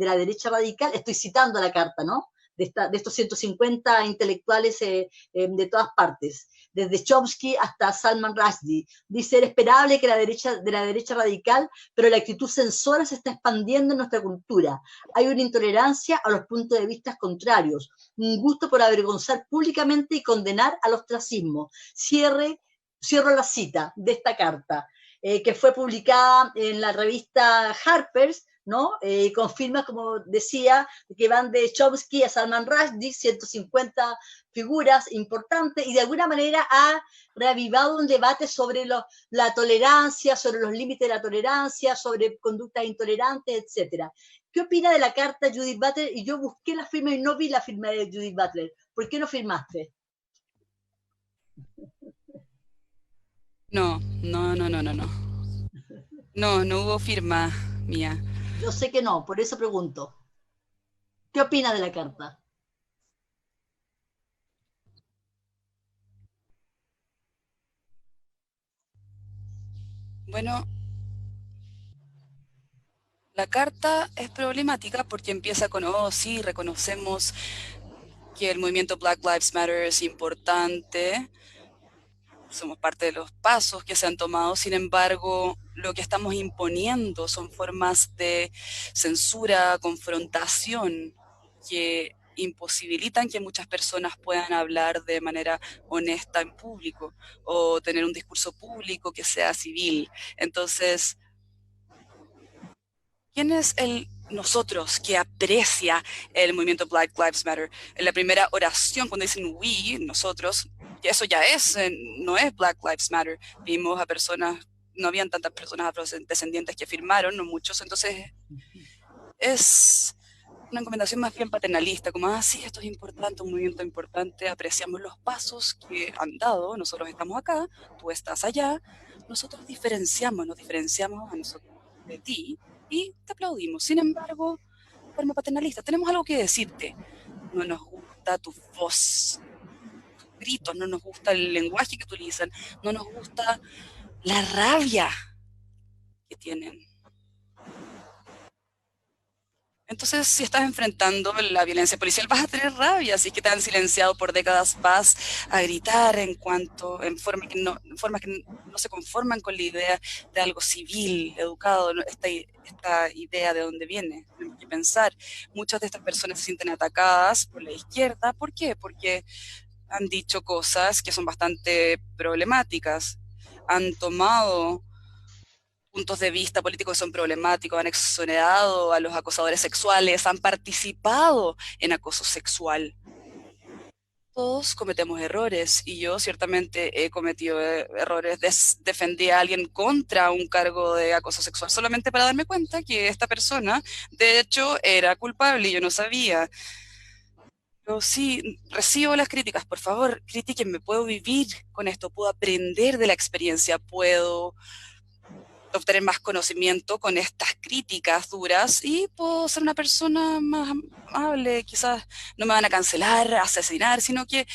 la derecha radical, estoy citando la carta, ¿no? De estos 150 intelectuales de todas partes, desde Chomsky hasta Salman Rushdie. Dice, era esperable que de la derecha radical, pero la actitud censora se está expandiendo en nuestra cultura. Hay una intolerancia a los puntos de vista contrarios, un gusto por avergonzar públicamente y condenar al ostracismo. Cierro la cita de esta carta, que fue publicada en la revista Harper's, ¿no? Confirma, como decía, que van de Chomsky a Salman Rushdie, 150 figuras importantes, y de alguna manera ha reavivado un debate sobre la tolerancia, sobre los límites de la tolerancia, sobre conductas intolerantes, etc. ¿Qué opina de la carta Judith Butler? Y yo busqué la firma y no vi la firma de Judith Butler. ¿Por qué no firmaste? No. No hubo firma mía. Yo sé que no, por eso pregunto. ¿Qué opina de la carta? Bueno, la carta es problemática porque empieza con, oh, sí, reconocemos que el movimiento Black Lives Matter es importante, somos parte de los pasos que se han tomado, sin embargo, lo que estamos imponiendo son formas de censura, confrontación, que imposibilitan que muchas personas puedan hablar de manera honesta en público o tener un discurso público que sea civil. Entonces, ¿quién es el nosotros que aprecia el movimiento Black Lives Matter? En la primera oración, cuando dicen we, nosotros, eso ya es, no es Black Lives Matter. Vimos a personas, no habían tantas personas afrodescendientes que firmaron, no muchos, entonces es una recomendación más bien paternalista, como, ah, sí, esto es importante, un movimiento importante, apreciamos los pasos que han dado, nosotros estamos acá, tú estás allá, nosotros nos diferenciamos a nosotros de ti, y te aplaudimos. Sin embargo, de forma paternalista, tenemos algo que decirte. No nos gusta tu voz, tus gritos, no nos gusta el lenguaje que utilizan, no nos gusta la rabia que tienen. Entonces, si estás enfrentando la violencia policial, vas a tener rabia. Si es que te han silenciado por décadas, vas a gritar en formas que no se conforman con la idea de algo civil, educado, esta idea de dónde viene. Tenemos que pensar, muchas de estas personas se sienten atacadas por la izquierda. ¿Por qué? Porque han dicho cosas que son bastante problemáticas. Han tomado puntos de vista políticos que son problemáticos, han exonerado a los acosadores sexuales, han participado en acoso sexual. Todos cometemos errores y yo ciertamente he cometido errores. Defendí a alguien contra un cargo de acoso sexual solamente para darme cuenta que esta persona, de hecho, era culpable y yo no sabía. Yo sí recibo las críticas, por favor, critíquenme, puedo vivir con esto, puedo aprender de la experiencia, puedo obtener más conocimiento con estas críticas duras y puedo ser una persona más amable, quizás no me van a cancelar, asesinar, sino que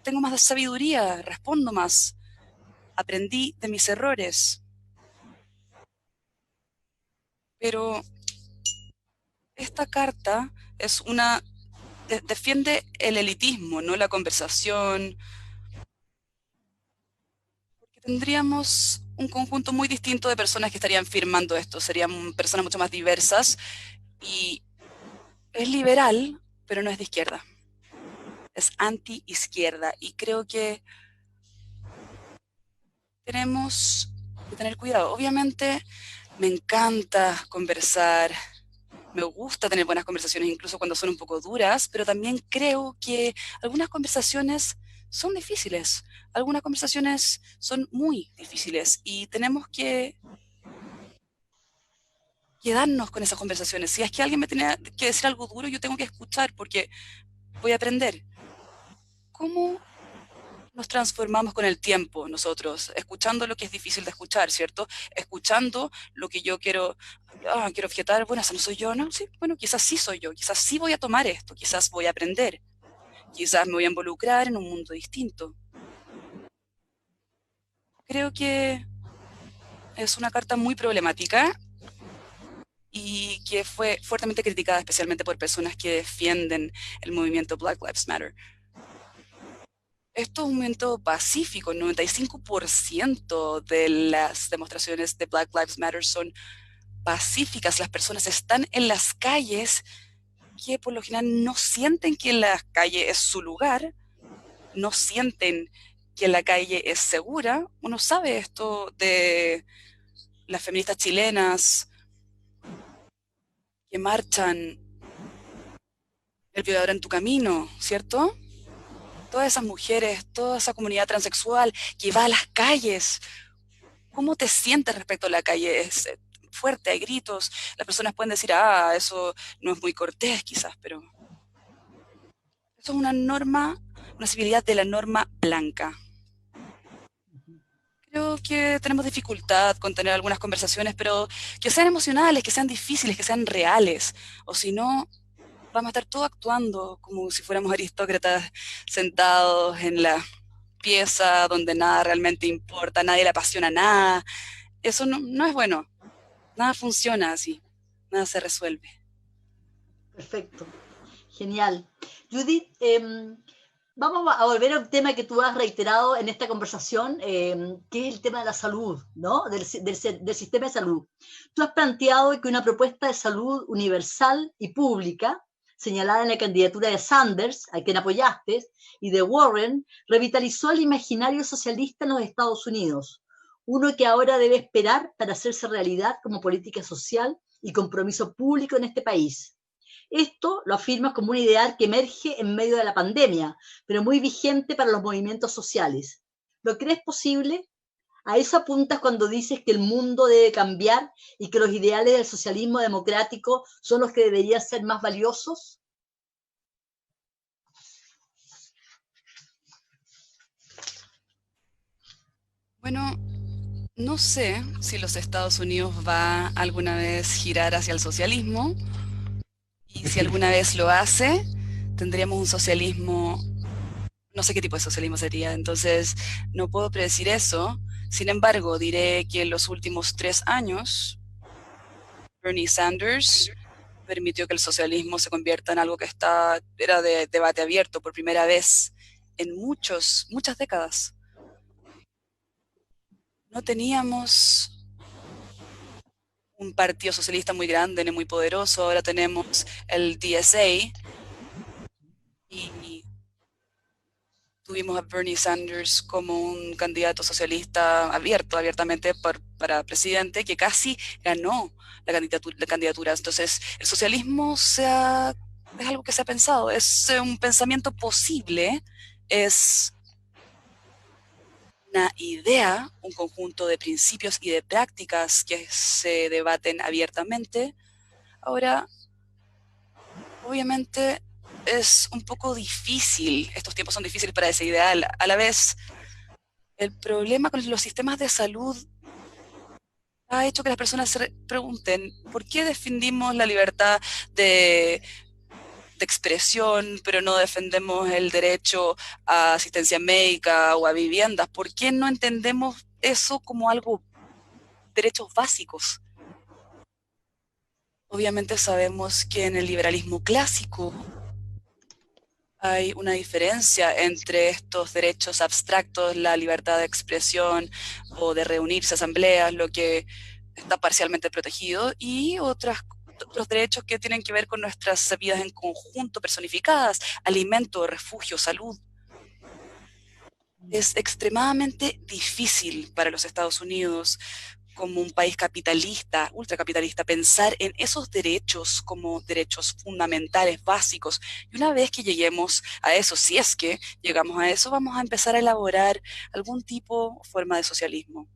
tengo más de sabiduría, respondo más, aprendí de mis errores. Pero esta carta es defiende el elitismo, no la conversación, porque tendríamos un conjunto muy distinto de personas que estarían firmando esto, serían personas mucho más diversas y es liberal, pero no es de izquierda, es anti-izquierda y creo que tenemos que tener cuidado. Obviamente me encanta conversar, me gusta tener buenas conversaciones incluso cuando son un poco duras, pero también creo que algunas conversaciones son difíciles, algunas conversaciones son muy difíciles y tenemos que quedarnos con esas conversaciones. Si es que alguien me tiene que decir algo duro, yo tengo que escuchar porque voy a aprender. ¿Cómo nos transformamos con el tiempo nosotros? Escuchando lo que es difícil de escuchar, ¿cierto? Escuchando lo que yo quiero objetar, bueno, esa no soy yo, ¿no? Sí, bueno, quizás sí soy yo, quizás sí voy a tomar esto, quizás voy a aprender, quizás me voy a involucrar en un mundo distinto. Creo que es una carta muy problemática y que fue fuertemente criticada especialmente por personas que defienden el movimiento Black Lives Matter. Esto es un movimiento pacífico, el 95% de las demostraciones de Black Lives Matter son pacíficas, las personas están en las calles que por lo general no sienten que la calle es su lugar, no sienten que la calle es segura. Uno sabe esto de las feministas chilenas que marchan el violador en tu camino, ¿cierto? Todas esas mujeres, toda esa comunidad transexual que va a las calles. ¿Cómo te sientes respecto a la calle? Es fuerte, hay gritos. Las personas pueden decir, eso no es muy cortés quizás, pero eso es una norma, una civilidad de la norma blanca. Creo que tenemos dificultad con tener algunas conversaciones, pero que sean emocionales, que sean difíciles, que sean reales. O si no, vamos a estar todos actuando como si fuéramos aristócratas sentados en la pieza donde nada realmente importa, nadie le apasiona nada. Eso no es bueno. Nada funciona así. Nada se resuelve. Perfecto. Genial. Judith, vamos a volver a un tema que tú has reiterado en esta conversación, que es el tema de la salud, ¿no? Del sistema de salud. Tú has planteado que una propuesta de salud universal y pública, señalada en la candidatura de Sanders, a quien apoyaste, y de Warren, revitalizó el imaginario socialista en los Estados Unidos, uno que ahora debe esperar para hacerse realidad como política social y compromiso público en este país. Esto lo afirmas como un ideal que emerge en medio de la pandemia, pero muy vigente para los movimientos sociales. ¿Lo crees posible? ¿A eso apuntas cuando dices que el mundo debe cambiar y que los ideales del socialismo democrático son los que deberían ser más valiosos? Bueno, no sé si los Estados Unidos va alguna vez girar hacia el socialismo, y si alguna vez lo hace, tendríamos un socialismo, no sé qué tipo de socialismo sería, entonces no puedo predecir eso. Sin embargo, diré que en los últimos 3 años, Bernie Sanders permitió que el socialismo se convierta en algo que era de debate abierto por primera vez en muchas décadas. No teníamos un partido socialista muy grande ni muy poderoso, ahora tenemos el DSA y tuvimos a Bernie Sanders como un candidato socialista abiertamente para presidente, que casi ganó la candidatura. Entonces, el socialismo es algo que se ha pensado, es un pensamiento posible, es una idea, un conjunto de principios y de prácticas que se debaten abiertamente. Ahora, obviamente es un poco difícil, estos tiempos son difíciles para ese ideal. A la vez, el problema con los sistemas de salud ha hecho que las personas se pregunten, ¿por qué defendimos la libertad de expresión, pero no defendemos el derecho a asistencia médica o a viviendas? ¿Por qué no entendemos eso como algo, derechos básicos? Obviamente sabemos que en el liberalismo clásico hay una diferencia entre estos derechos abstractos, la libertad de expresión o de reunirse, asambleas, lo que está parcialmente protegido, y otros derechos que tienen que ver con nuestras vidas en conjunto, personificadas, alimento, refugio, salud. Es extremadamente difícil para los Estados Unidos, como un país capitalista, ultracapitalista, pensar en esos derechos como derechos fundamentales, básicos. Y una vez que lleguemos a eso, si es que llegamos a eso, vamos a empezar a elaborar algún tipo o forma de socialismo.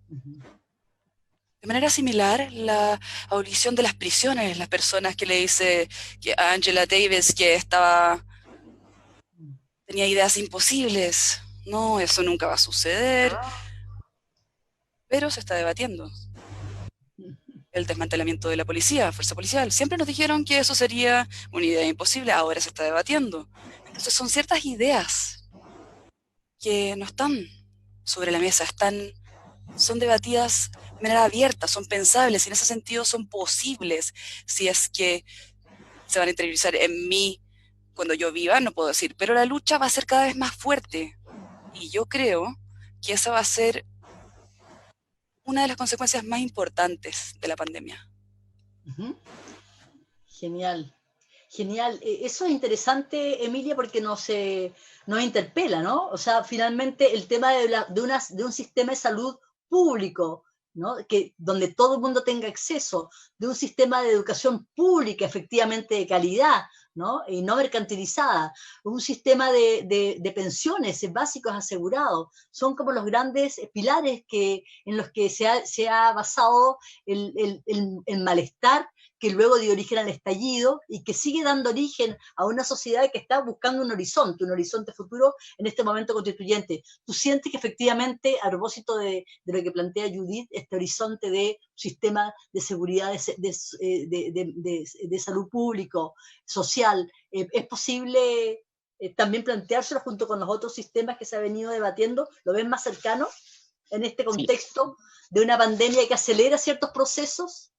De manera similar, la abolición de las prisiones, las personas que le dice a Angela Davis que tenía ideas imposibles. No, eso nunca va a suceder, pero se está debatiendo. El desmantelamiento de la policía, fuerza policial. Siempre nos dijeron que eso sería una idea imposible, ahora se está debatiendo. Entonces son ciertas ideas que no están sobre la mesa, están son debatidas de manera abierta, son pensables, y en ese sentido son posibles, si es que se van a interiorizar en mí cuando yo viva, no puedo decir, pero la lucha va a ser cada vez más fuerte, y yo creo que esa va a ser una de las consecuencias más importantes de la pandemia. Uh-huh. Genial. Genial. Eso es interesante, Emilia, porque nos interpela, ¿no? O sea, finalmente el tema de un sistema de salud público, ¿no? Donde todo el mundo tenga acceso, de un sistema de educación pública efectivamente de calidad, ¿no? Y no mercantilizada, un sistema de pensiones básicos asegurados, son como los grandes pilares en los que se ha basado el malestar que luego dio origen al estallido y que sigue dando origen a una sociedad que está buscando un horizonte futuro en este momento constituyente. ¿Tú sientes que efectivamente, a propósito de lo que plantea Judith, este horizonte de sistema de seguridad, de salud público, social, es posible también planteárselo junto con los otros sistemas que se ha venido debatiendo? ¿Lo ves más cercano en este contexto de una pandemia que acelera ciertos procesos?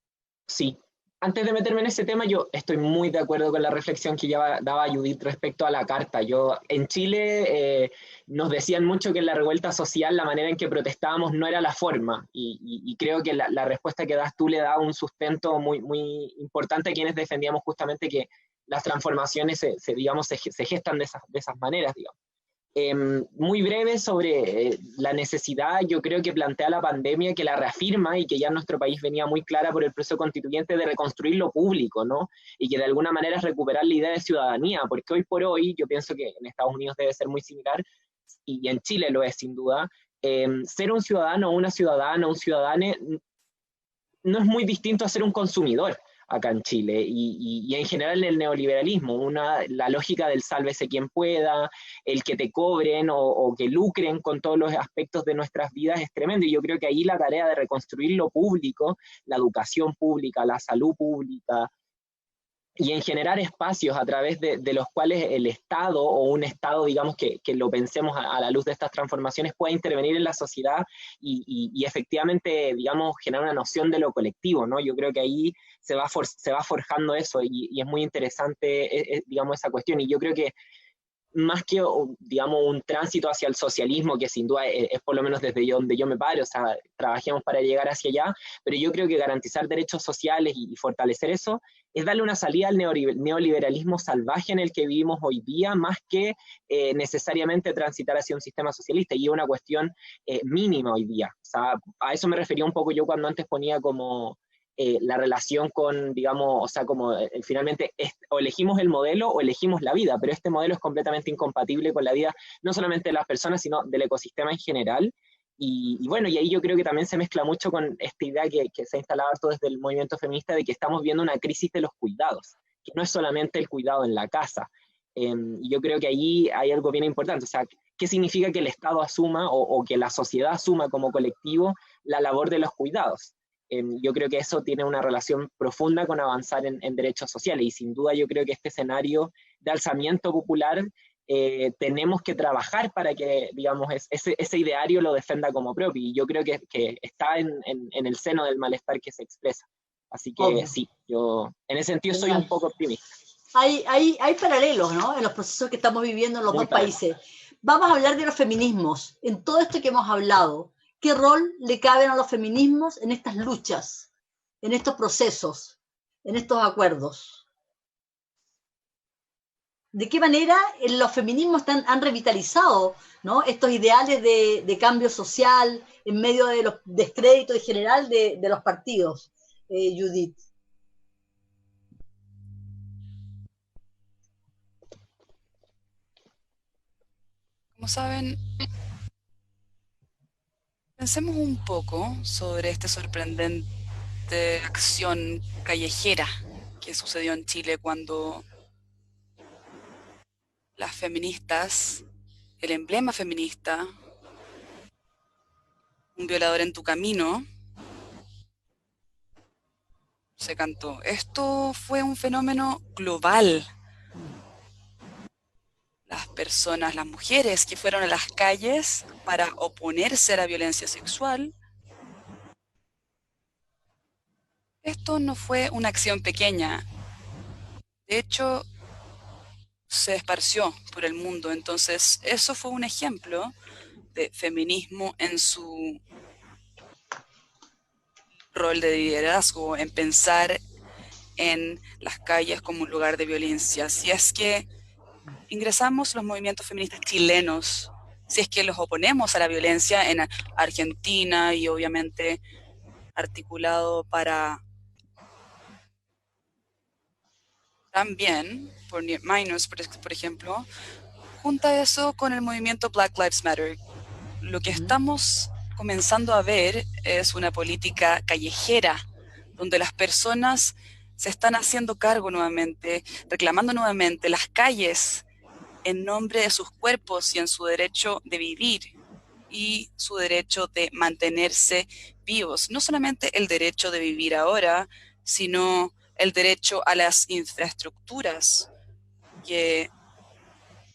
Sí. Antes de meterme en ese tema, yo estoy muy de acuerdo con la reflexión que ya daba Judith respecto a la carta. En Chile nos decían mucho que en la revuelta social la manera en que protestábamos no era la forma, y creo que la respuesta que das tú le da un sustento muy, muy importante a quienes defendíamos justamente que las transformaciones se gestan de esas maneras, digamos. Muy breve sobre la necesidad, yo creo que plantea la pandemia, que la reafirma y que ya en nuestro país venía muy clara por el proceso constituyente, de reconstruir lo público, ¿no? Y que de alguna manera es recuperar la idea de ciudadanía, porque hoy por hoy, yo pienso que en Estados Unidos debe ser muy similar, y en Chile lo es sin duda, ser un ciudadano o una ciudadana, un ciudadane, no es muy distinto a ser un consumidor acá en Chile, y en general el neoliberalismo, la lógica del sálvese quien pueda, el que te cobren o que lucren con todos los aspectos de nuestras vidas es tremendo, y yo creo que ahí la tarea de reconstruir lo público, la educación pública, la salud pública, y en generar espacios a través de los cuales el Estado, o un Estado, digamos, que lo pensemos a la luz de estas transformaciones, pueda intervenir en la sociedad y efectivamente, digamos, generar una noción de lo colectivo, ¿no? Yo creo que ahí se va forjando eso, y es muy interesante, digamos, esa cuestión, y yo creo que más que, digamos, un tránsito hacia el socialismo, que sin duda es por lo menos desde donde yo me paro, o sea, trabajemos para llegar hacia allá, pero yo creo que garantizar derechos sociales y fortalecer eso es darle una salida al neoliberalismo salvaje en el que vivimos hoy día, más que necesariamente transitar hacia un sistema socialista, y es una cuestión mínima hoy día. O sea, a eso me refería un poco yo cuando antes ponía como la relación con, digamos, o sea, como finalmente o elegimos el modelo o elegimos la vida, pero este modelo es completamente incompatible con la vida, no solamente de las personas, sino del ecosistema en general. Y bueno, y ahí yo creo que también se mezcla mucho con esta idea que se ha instalado harto desde el movimiento feminista, de que estamos viendo una crisis de los cuidados, que no es solamente el cuidado en la casa. Y yo creo que ahí hay algo bien importante, o sea, ¿qué significa que el Estado asuma o que la sociedad asuma como colectivo la labor de los cuidados? Yo creo que eso tiene una relación profunda con avanzar en derechos sociales, y sin duda yo creo que este escenario de alzamiento popular tenemos que trabajar para que, digamos, ese ideario lo defenda como propio, y yo creo que está en el seno del malestar que se expresa. Así que sí, yo en ese sentido soy un poco optimista. Hay paralelos, ¿no?, en los procesos que estamos viviendo en los dos países. Vamos a hablar de los feminismos. En todo esto que hemos hablado, ¿qué rol le caben a los feminismos en estas luchas, en estos procesos, en estos acuerdos? ¿De qué manera los feminismos han revitalizado, ¿no?, estos ideales de cambio social en medio de los descréditos en general de los partidos, Judith? Como saben, pensemos un poco sobre esta sorprendente acción callejera que sucedió en Chile cuando las feministas, el emblema feminista, un violador en tu camino, se cantó. Esto fue un fenómeno global. Las personas, las mujeres que fueron a las calles para oponerse a la violencia sexual, Esto no fue una acción pequeña. De hecho, se esparció por el mundo. Entonces, eso fue un ejemplo de feminismo en su rol de liderazgo, en pensar en las calles como un lugar de violencia. Si es que ingresamos los movimientos feministas chilenos, si es que los oponemos a la violencia en Argentina y obviamente articulado para también por Minors, por ejemplo, junta eso con el movimiento Black Lives Matter. Lo que estamos comenzando a ver es una política callejera, donde las personas se están haciendo cargo nuevamente, reclamando nuevamente las calles en nombre de sus cuerpos y en su derecho de vivir y su derecho de mantenerse vivos. No solamente el derecho de vivir ahora, sino el derecho a las infraestructuras que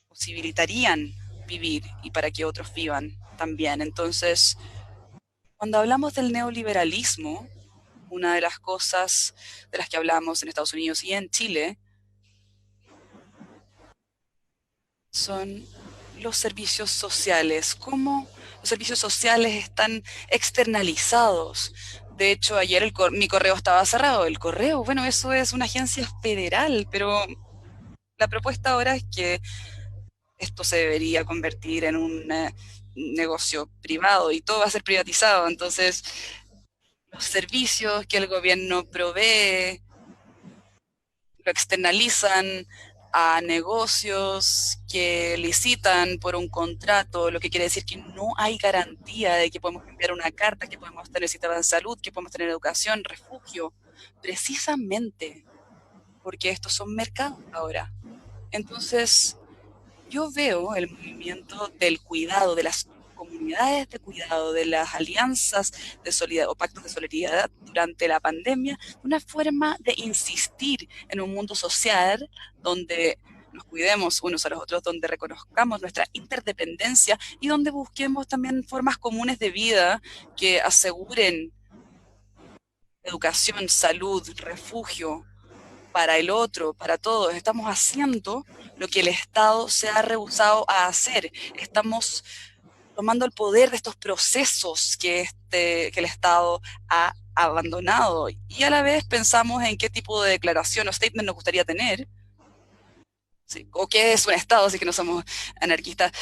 posibilitarían vivir y para que otros vivan también. Entonces, cuando hablamos del neoliberalismo, una de las cosas de las que hablamos en Estados Unidos y en Chile son los servicios sociales, cómo los servicios sociales están externalizados. De hecho, ayer mi correo estaba cerrado. El correo, bueno, eso es una agencia federal, pero la propuesta ahora es que esto se debería convertir en un negocio privado y todo va a ser privatizado. Entonces, los servicios que el gobierno provee lo externalizan a negocios que licitan por un contrato, lo que quiere decir que no hay garantía de que podemos enviar una carta, que podemos tener sistema de salud, que podemos tener educación, refugio, precisamente porque estos son mercados ahora. Entonces, yo veo el movimiento del cuidado, de las comunidades de cuidado, de las alianzas de solidaridad o pactos de solidaridad durante la pandemia, una forma de insistir en un mundo social donde nos cuidemos unos a los otros, donde reconozcamos nuestra interdependencia y donde busquemos también formas comunes de vida que aseguren educación, salud, refugio, para el otro, para todos. Estamos haciendo lo que el Estado se ha rehusado a hacer. Estamos tomando el poder de estos procesos que el Estado ha abandonado. Y a la vez pensamos en qué tipo de declaración o statement nos gustaría tener. Sí, o qué es un Estado, así que no somos anarquistas.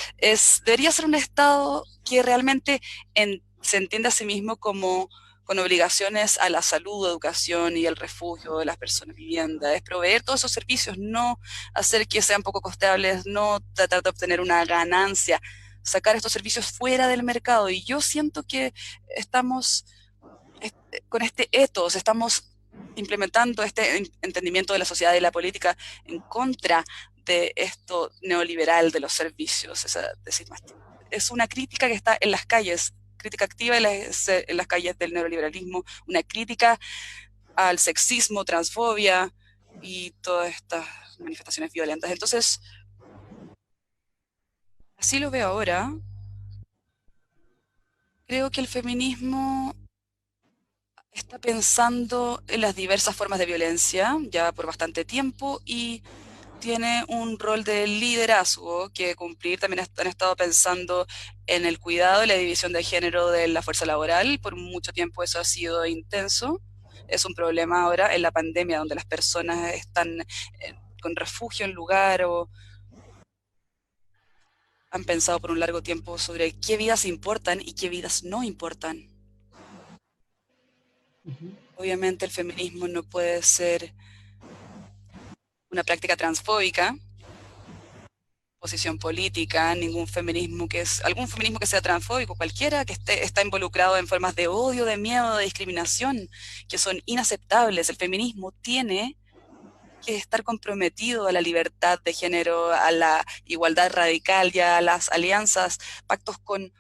Debería ser un Estado que realmente se entienda a sí mismo como con obligaciones a la salud, educación y el refugio de las personas, vivienda, es proveer todos esos servicios, no hacer que sean poco costeables, no tratar de obtener una ganancia, sacar estos servicios fuera del mercado. Y yo siento que estamos con este ethos, estamos implementando este entendimiento de la sociedad y la política en contra de esto neoliberal de los servicios. Es una crítica que está en las calles, crítica activa en las calles del neoliberalismo, una crítica al sexismo, transfobia y todas estas manifestaciones violentas. Entonces, así lo veo ahora. Creo que el feminismo está pensando en las diversas formas de violencia ya por bastante tiempo y tiene un rol de liderazgo que cumplir. También han estado pensando en el cuidado y la división de género de la fuerza laboral. Por mucho tiempo eso ha sido intenso. Es un problema ahora en la pandemia, donde las personas están con refugio en lugar o han pensado por un largo tiempo sobre qué vidas importan y qué vidas no importan. Obviamente el feminismo no puede ser una práctica transfóbica, posición política, algún feminismo que sea transfóbico, cualquiera que está involucrado en formas de odio, de miedo, de discriminación, que son inaceptables. El feminismo tiene que estar comprometido a la libertad de género, a la igualdad radical y a las alianzas, pactos con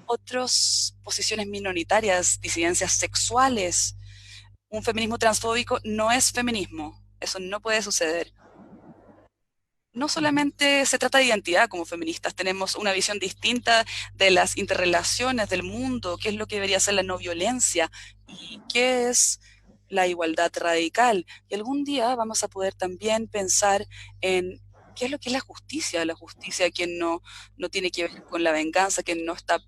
otras posiciones minoritarias, disidencias sexuales. Un feminismo transfóbico no es feminismo. Eso no puede suceder. No solamente se trata de identidad como feministas, tenemos una visión distinta de las interrelaciones del mundo, qué es lo que debería ser la no violencia y qué es la igualdad radical. Y algún día vamos a poder también pensar en qué es lo que es la justicia que no tiene que ver con la venganza, que no está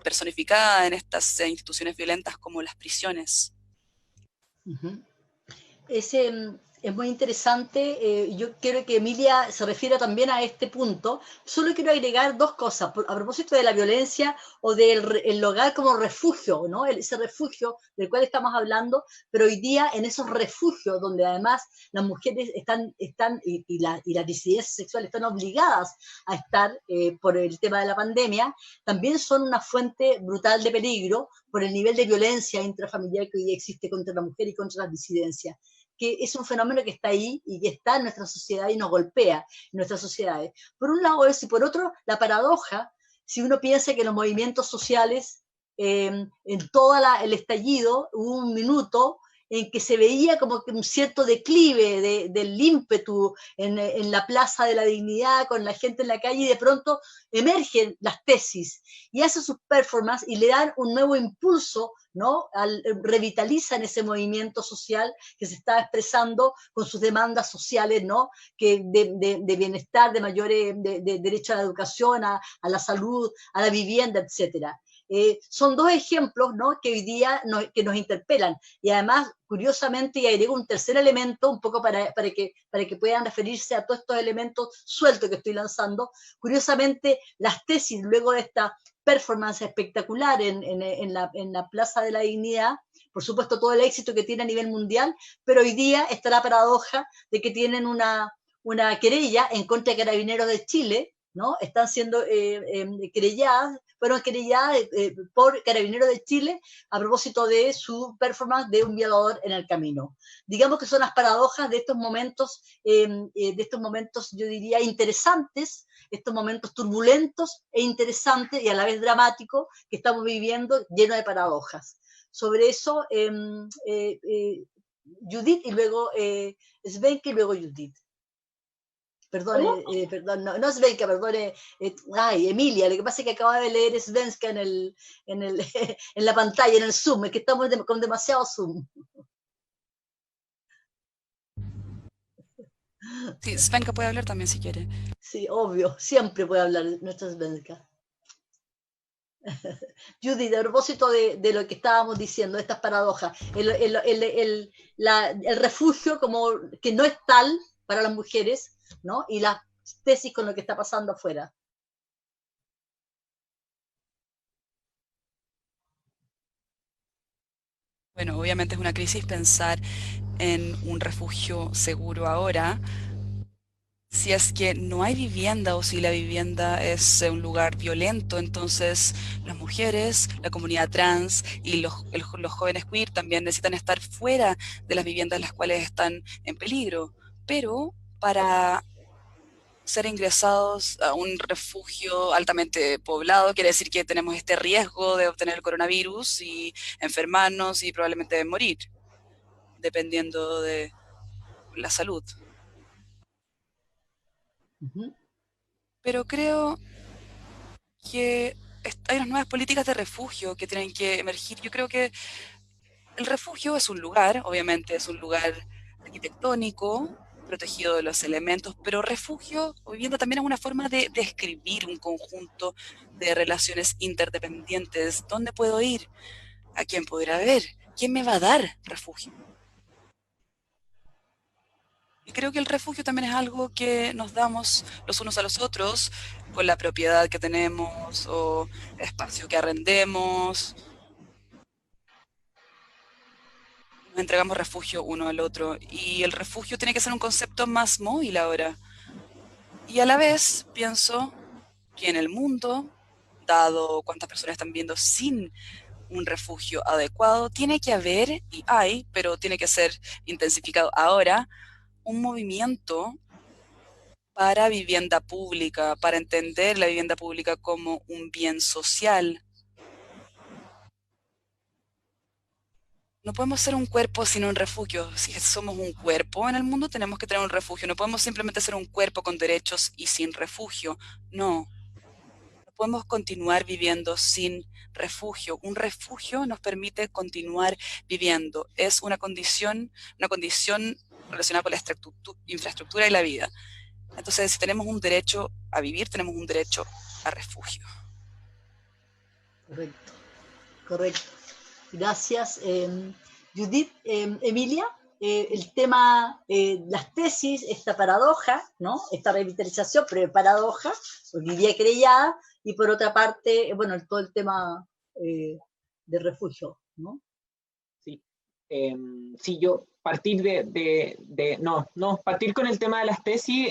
personificada en estas instituciones violentas como las prisiones. Ujú. Es muy interesante. Yo quiero que Emilia se refiera también a este punto. Solo quiero agregar dos cosas. A propósito de la violencia o del el hogar como refugio, ¿no? Ese refugio del cual estamos hablando, pero hoy día en esos refugios donde además las mujeres y las disidencias sexuales están obligadas a estar por el tema de la pandemia, también son una fuente brutal de peligro por el nivel de violencia intrafamiliar que hoy día existe contra la mujer y contra las disidencias, que es un fenómeno que está ahí y que está en nuestra sociedad y nos golpea en nuestras sociedades. Por un lado eso, y por otro, la paradoja, si uno piensa que los movimientos sociales, en todo el estallido, hubo un minuto en que se veía como que un cierto declive del ímpetu en la Plaza de la Dignidad, con la gente en la calle, y de pronto emergen las tesis y hacen sus performances y le dan un nuevo impulso, ¿no? Revitalizan ese movimiento social que se está expresando con sus demandas sociales, ¿no? Que de bienestar, de mayores, de derecho a la educación, a la salud, a la vivienda, etcétera. Son dos ejemplos, ¿no? Que hoy día que nos interpelan. Y además, curiosamente, y agrego un tercer elemento, un poco para que puedan referirse a todos estos elementos sueltos que estoy lanzando. Curiosamente, las tesis, luego de esta performance espectacular en la Plaza de la Dignidad, por supuesto todo el éxito que tiene a nivel mundial, pero hoy día está la paradoja de que tienen una querella en contra de Carabineros de Chile, ¿no? Están siendo fueron querelladas por Carabineros de Chile a propósito de su performance de un violador en el camino. Digamos que son las paradojas de estos momentos, yo diría, interesantes, estos momentos turbulentos e interesantes y a la vez dramáticos que estamos viviendo, lleno de paradojas. Sobre eso, Judith y luego Svenka y luego Judith. Perdón, no Svenka, perdón, Emilia, lo que pasa es que acaba de leer Svenska en la pantalla, en el Zoom, es que estamos con demasiado Zoom. Sí, Svenka puede hablar también si quiere. Sí, obvio, siempre puede hablar nuestra Svenska. Judith, a propósito de lo que estábamos diciendo, de estas paradojas, el refugio como que no es tal para las mujeres, ¿no? Y las tesis con lo que está pasando afuera. Bueno, obviamente es una crisis pensar en un refugio seguro ahora, si es que no hay vivienda o si la vivienda es un lugar violento, entonces las mujeres, la comunidad trans y los jóvenes queer también necesitan estar fuera de las viviendas las cuales están en peligro. Pero para ser ingresados a un refugio altamente poblado, quiere decir que tenemos este riesgo de obtener el coronavirus y enfermarnos y probablemente morir, dependiendo de la salud. Uh-huh. Pero creo que hay unas nuevas políticas de refugio que tienen que emergir. Yo creo que el refugio es un lugar, obviamente es un lugar arquitectónico, protegido de los elementos, pero refugio o vivienda también es una forma de describir un conjunto de relaciones interdependientes. ¿Dónde puedo ir? ¿A quién puedo ir a ver? ¿Quién me va a dar refugio? Y creo que el refugio también es algo que nos damos los unos a los otros con la propiedad que tenemos o el espacio que arrendemos. Nos entregamos refugio uno al otro y el refugio tiene que ser un concepto más móvil ahora. Y a la vez pienso que en el mundo, dado cuántas personas están viendo sin un refugio adecuado, tiene que haber, y hay, pero tiene que ser intensificado ahora, un movimiento para vivienda pública, para entender la vivienda pública como un bien social. No podemos ser un cuerpo sin un refugio. Si somos un cuerpo en el mundo, tenemos que tener un refugio. No podemos simplemente ser un cuerpo con derechos y sin refugio. No podemos continuar viviendo sin refugio. Un refugio nos permite continuar viviendo. Es una condición relacionada con la infraestructura y la vida. Entonces, si tenemos un derecho a vivir, tenemos un derecho a refugio. Correcto, correcto. Gracias. Judith, Emilia, el tema, las tesis, esta paradoja, ¿no? Esta revitalización, pero paradoja, porque idea creyada, y por otra parte, bueno, todo el tema de refugio, ¿no? Sí, sí, yo partir partir con el tema de las tesis,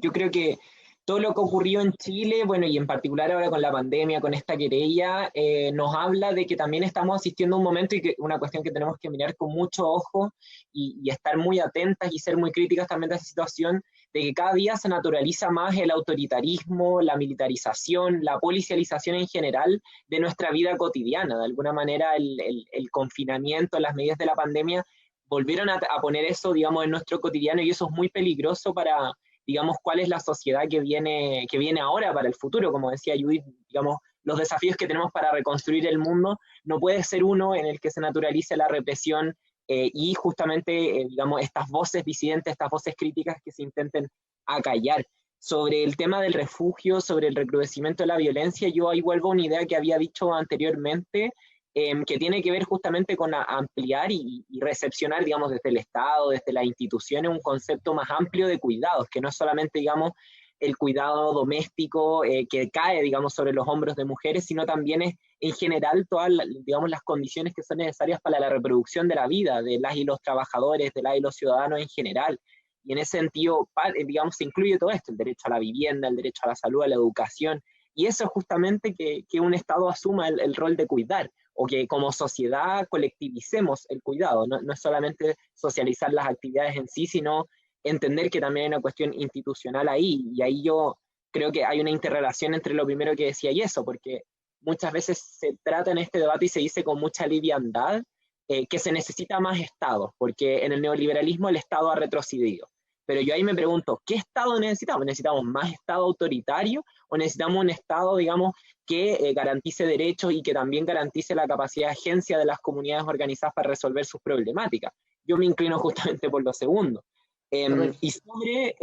yo creo que todo lo que ocurrió en Chile, bueno, y en particular ahora con la pandemia, con esta querella, nos habla de que también estamos asistiendo a un momento y que una cuestión que tenemos que mirar con mucho ojo y estar muy atentas y ser muy críticas también de esa situación, de que cada día se naturaliza más el autoritarismo, la militarización, la policialización en general de nuestra vida cotidiana. De alguna manera el confinamiento, las medidas de la pandemia volvieron a poner eso, digamos, en nuestro cotidiano, y eso es muy peligroso para, digamos, cuál es la sociedad que viene ahora para el futuro. Como decía Judith, digamos, los desafíos que tenemos para reconstruir el mundo no puede ser uno en el que se naturalice la represión y justamente, digamos, estas voces disidentes, estas voces críticas que se intenten acallar. Sobre el tema del refugio, sobre el recrudecimiento de la violencia, yo ahí vuelvo a una idea que había dicho anteriormente, que tiene que ver justamente con ampliar y recepcionar, digamos, desde el Estado, desde las instituciones, un concepto más amplio de cuidados, que no es solamente, digamos, el cuidado doméstico que cae, digamos, sobre los hombros de mujeres, sino también es, en general, todas, digamos, las condiciones que son necesarias para la reproducción de la vida de las y los trabajadores, de las y los ciudadanos en general. Y en ese sentido, digamos, se incluye todo esto, el derecho a la vivienda, el derecho a la salud, a la educación, y eso es justamente que un Estado asuma el rol de cuidar, o que como sociedad colectivicemos el cuidado. No es solamente socializar las actividades en sí, sino entender que también hay una cuestión institucional ahí, y ahí yo creo que hay una interrelación entre lo primero que decía y eso, porque muchas veces se trata en este debate y se dice con mucha liviandad que se necesita más Estado, porque en el neoliberalismo el Estado ha retrocedido. Pero yo ahí me pregunto, ¿qué Estado necesitamos? ¿Necesitamos más Estado autoritario o necesitamos un Estado, digamos, que garantice derechos y que también garantice la capacidad de agencia de las comunidades organizadas para resolver sus problemáticas? Yo me inclino justamente por lo segundo. Y sobre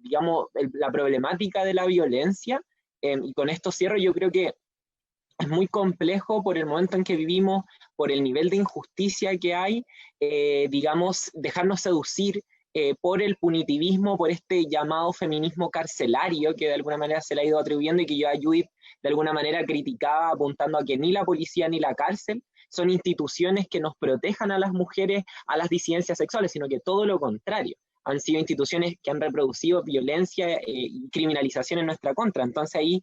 digamos, la problemática de la violencia, y con esto cierro, yo creo que es muy complejo por el momento en que vivimos, por el nivel de injusticia que hay, digamos, dejarnos seducir por el punitivismo, por este llamado feminismo carcelario que de alguna manera se le ha ido atribuyendo y que yo a Judith de alguna manera criticaba apuntando a que ni la policía ni la cárcel son instituciones que nos protejan a las mujeres, a las disidencias sexuales, sino que todo lo contrario. Han sido instituciones que han reproducido violencia y criminalización en nuestra contra. Entonces ahí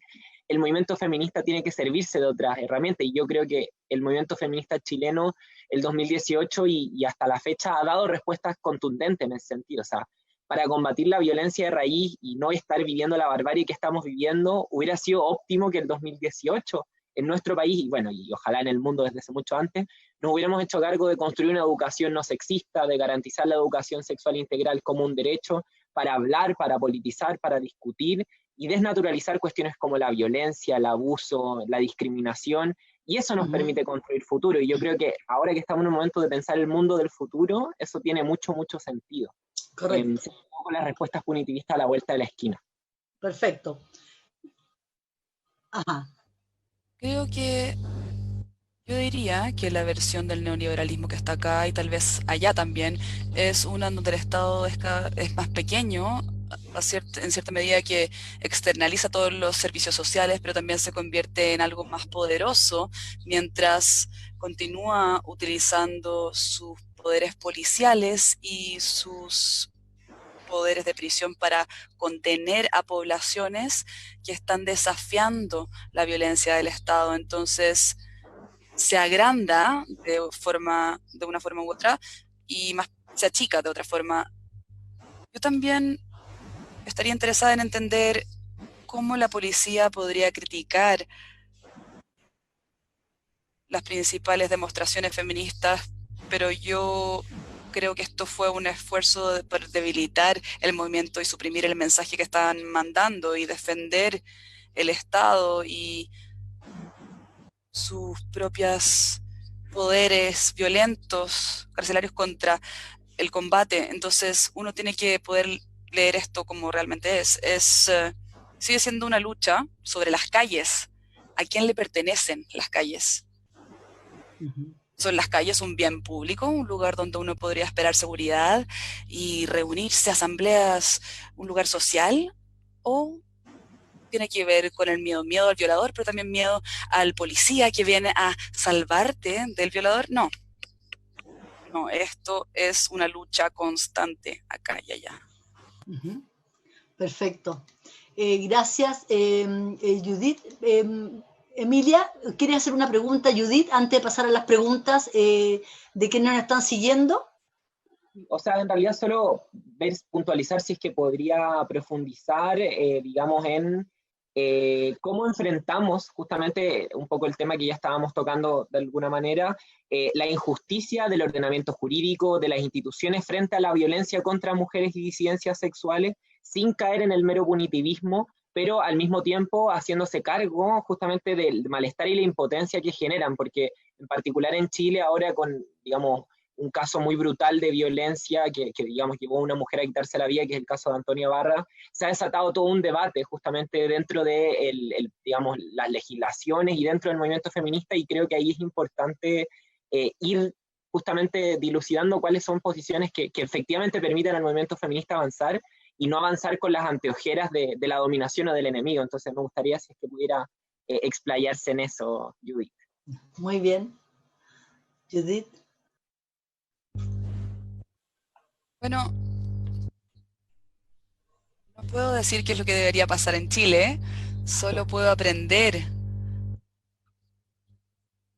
el movimiento feminista tiene que servirse de otras herramientas, y yo creo que el movimiento feminista chileno, el 2018 y hasta la fecha, ha dado respuestas contundentes en ese sentido. O sea, para combatir la violencia de raíz y no estar viviendo la barbarie que estamos viviendo, hubiera sido óptimo que el 2018 en nuestro país, y bueno, y ojalá en el mundo desde hace mucho antes, nos hubiéramos hecho cargo de construir una educación no sexista, de garantizar la educación sexual integral como un derecho, para hablar, para politizar, para discutir y desnaturalizar cuestiones como la violencia, el abuso, la discriminación, y eso nos permite construir futuro. Y yo creo que ahora que estamos en un momento de pensar el mundo del futuro, eso tiene mucho, mucho sentido. Correcto. Con las respuestas punitivistas a la vuelta de la esquina. Perfecto. Ajá. Creo que yo diría que la versión del neoliberalismo que está acá y tal vez allá también es una donde el Estado es más pequeño, en cierta medida, que externaliza todos los servicios sociales, pero también se convierte en algo más poderoso mientras continúa utilizando sus poderes policiales y sus poderes de prisión para contener a poblaciones que están desafiando la violencia del Estado. Entonces se agranda de una forma u otra y más se achica de otra forma. Yo también estaría interesada en entender cómo la policía podría criticar las principales demostraciones feministas, pero yo creo que esto fue un esfuerzo por debilitar el movimiento y suprimir el mensaje que estaban mandando y defender el Estado y sus propios poderes violentos, carcelarios contra el combate. Entonces uno tiene que poder leer esto como realmente es. Sigue siendo una lucha sobre las calles. ¿A quién le pertenecen las calles? ¿Son las calles un bien público, un lugar donde uno podría esperar seguridad y reunirse, asambleas, un lugar social? ¿O tiene que ver con el miedo al violador, pero también miedo al policía que viene a salvarte del violador? No, no, esto es una lucha constante acá y allá. Perfecto. Gracias, Judith. Emilia, ¿quieres hacer una pregunta, Judith, antes de pasar a las preguntas de quienes nos están siguiendo? O sea, en realidad solo puntualizar si es que podría profundizar, digamos, en cómo enfrentamos justamente un poco el tema que ya estábamos tocando de alguna manera, la injusticia del ordenamiento jurídico, de las instituciones frente a la violencia contra mujeres y disidencias sexuales, sin caer en el mero punitivismo, pero al mismo tiempo haciéndose cargo justamente del malestar y la impotencia que generan, porque en particular en Chile ahora con, digamos, un caso muy brutal de violencia que digamos, llevó a una mujer a quitarse la vida, que es el caso de Antonia Barra, se ha desatado todo un debate justamente dentro de digamos, las legislaciones y dentro del movimiento feminista, y creo que ahí es importante ir justamente dilucidando cuáles son posiciones que efectivamente permitan al movimiento feminista avanzar y no avanzar con las anteojeras de la dominación o del enemigo. Entonces me gustaría si es que pudiera explayarse en eso, Judith. Muy bien. Judith. Bueno, no puedo decir qué es lo que debería pasar en Chile, solo puedo aprender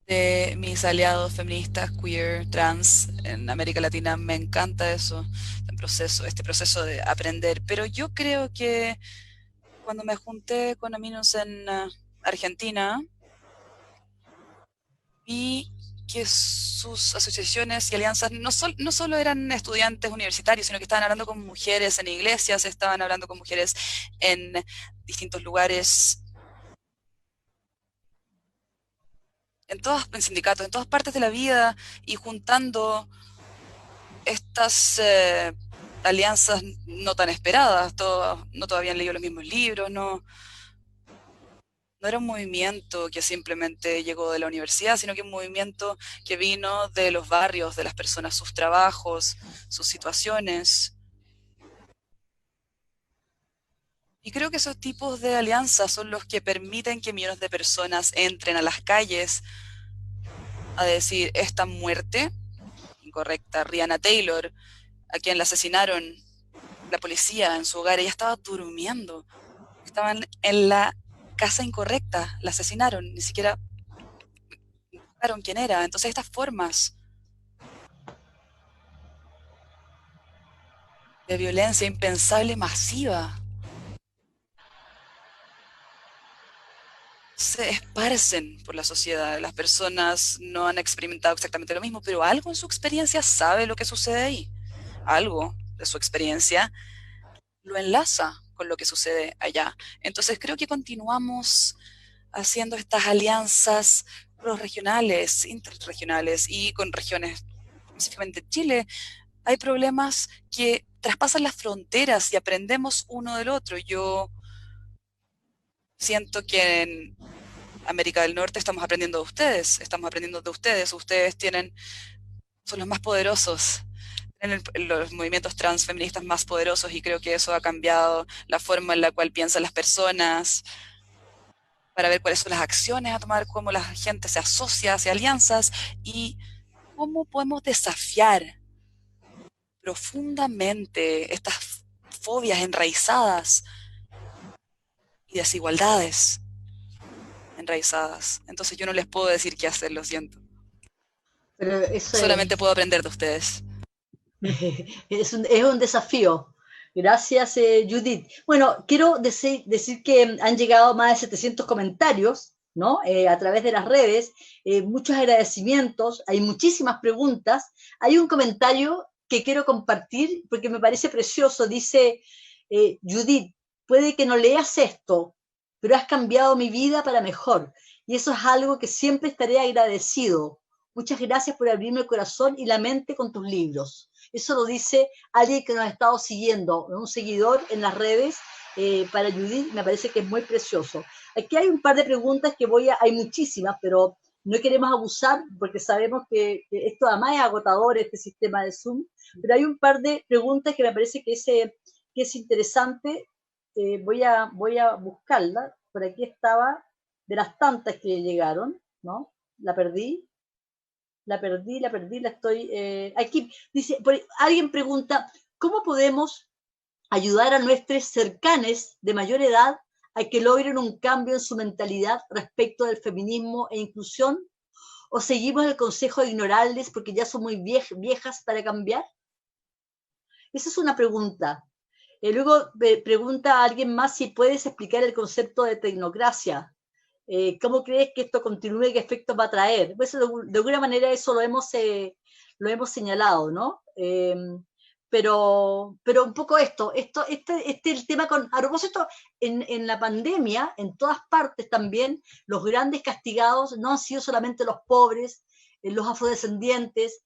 de mis aliados feministas, queer, trans en América Latina. Me encanta eso, este proceso de aprender. Pero yo creo que cuando me junté con Aminus en Argentina, vi que sus asociaciones y alianzas no solo eran estudiantes universitarios, sino que estaban hablando con mujeres en iglesias, estaban hablando con mujeres en distintos lugares, en sindicatos, en todas partes de la vida, y juntando estas alianzas no tan esperadas. No todos habían leído los mismos libros, no era un movimiento que simplemente llegó de la universidad, sino que un movimiento que vino de los barrios, de las personas, sus trabajos, sus situaciones. Y creo que esos tipos de alianzas son los que permiten que millones de personas entren a las calles a decir: esta muerte incorrecta, Breonna Taylor, a quien la asesinaron la policía en su hogar, ella estaba durmiendo, estaban en la casa incorrecta, la asesinaron, ni siquiera buscaron quién era. Entonces estas formas de violencia impensable, masiva, se esparcen por la sociedad. Las personas no han experimentado exactamente lo mismo, pero algo en su experiencia sabe lo que sucede ahí. Algo de su experiencia lo enlaza con lo que sucede allá. Entonces creo que continuamos haciendo estas alianzas prosregionales, interregionales y con regiones, específicamente Chile. Hay problemas que traspasan las fronteras y aprendemos uno del otro. Yo siento que en América del Norte estamos aprendiendo de ustedes, ustedes son los más poderosos, tienen los movimientos transfeministas más poderosos, y creo que eso ha cambiado la forma en la cual piensan las personas, para ver cuáles son las acciones a tomar, cómo la gente se asocia, hace alianzas, y cómo podemos desafiar profundamente estas fobias enraizadas y desigualdades enraizadas. Entonces yo no les puedo decir qué hacer, lo siento. Pero eso solamente puedo aprender de ustedes. Es un desafío. Gracias, Judith. Bueno, quiero decir que han llegado más de 700 comentarios, ¿no? A través de las redes, muchos agradecimientos, hay muchísimas preguntas. Hay un comentario que quiero compartir porque me parece precioso. Dice, Judith, puede que no leas esto, pero has cambiado mi vida para mejor. Y eso es algo que siempre estaré agradecido. Muchas gracias por abrirme el corazón y la mente con tus libros. Eso lo dice alguien que nos ha estado siguiendo, un seguidor en las redes, para Judith, me parece que es muy precioso. Aquí hay un par de preguntas que hay muchísimas, pero no queremos abusar porque sabemos que esto además es agotador, este sistema de Zoom, pero hay un par de preguntas que me parece que es interesante. Voy a buscarla, por aquí estaba, de las tantas que llegaron, ¿no? La perdí, la estoy... aquí dice, alguien pregunta, ¿cómo podemos ayudar a nuestros cercanos de mayor edad a que logren un cambio en su mentalidad respecto del feminismo e inclusión? ¿O seguimos el consejo de ignorarles porque ya son muy viejas para cambiar? Esa es una pregunta. Luego pregunta a alguien más si puedes explicar el concepto de tecnocracia. ¿Cómo crees que esto continúe y qué efectos va a traer? Pues de alguna manera eso lo hemos señalado, ¿no? Pero un poco el tema a propósito, en la pandemia, en todas partes también, los grandes castigados no han sido solamente los pobres, los afrodescendientes,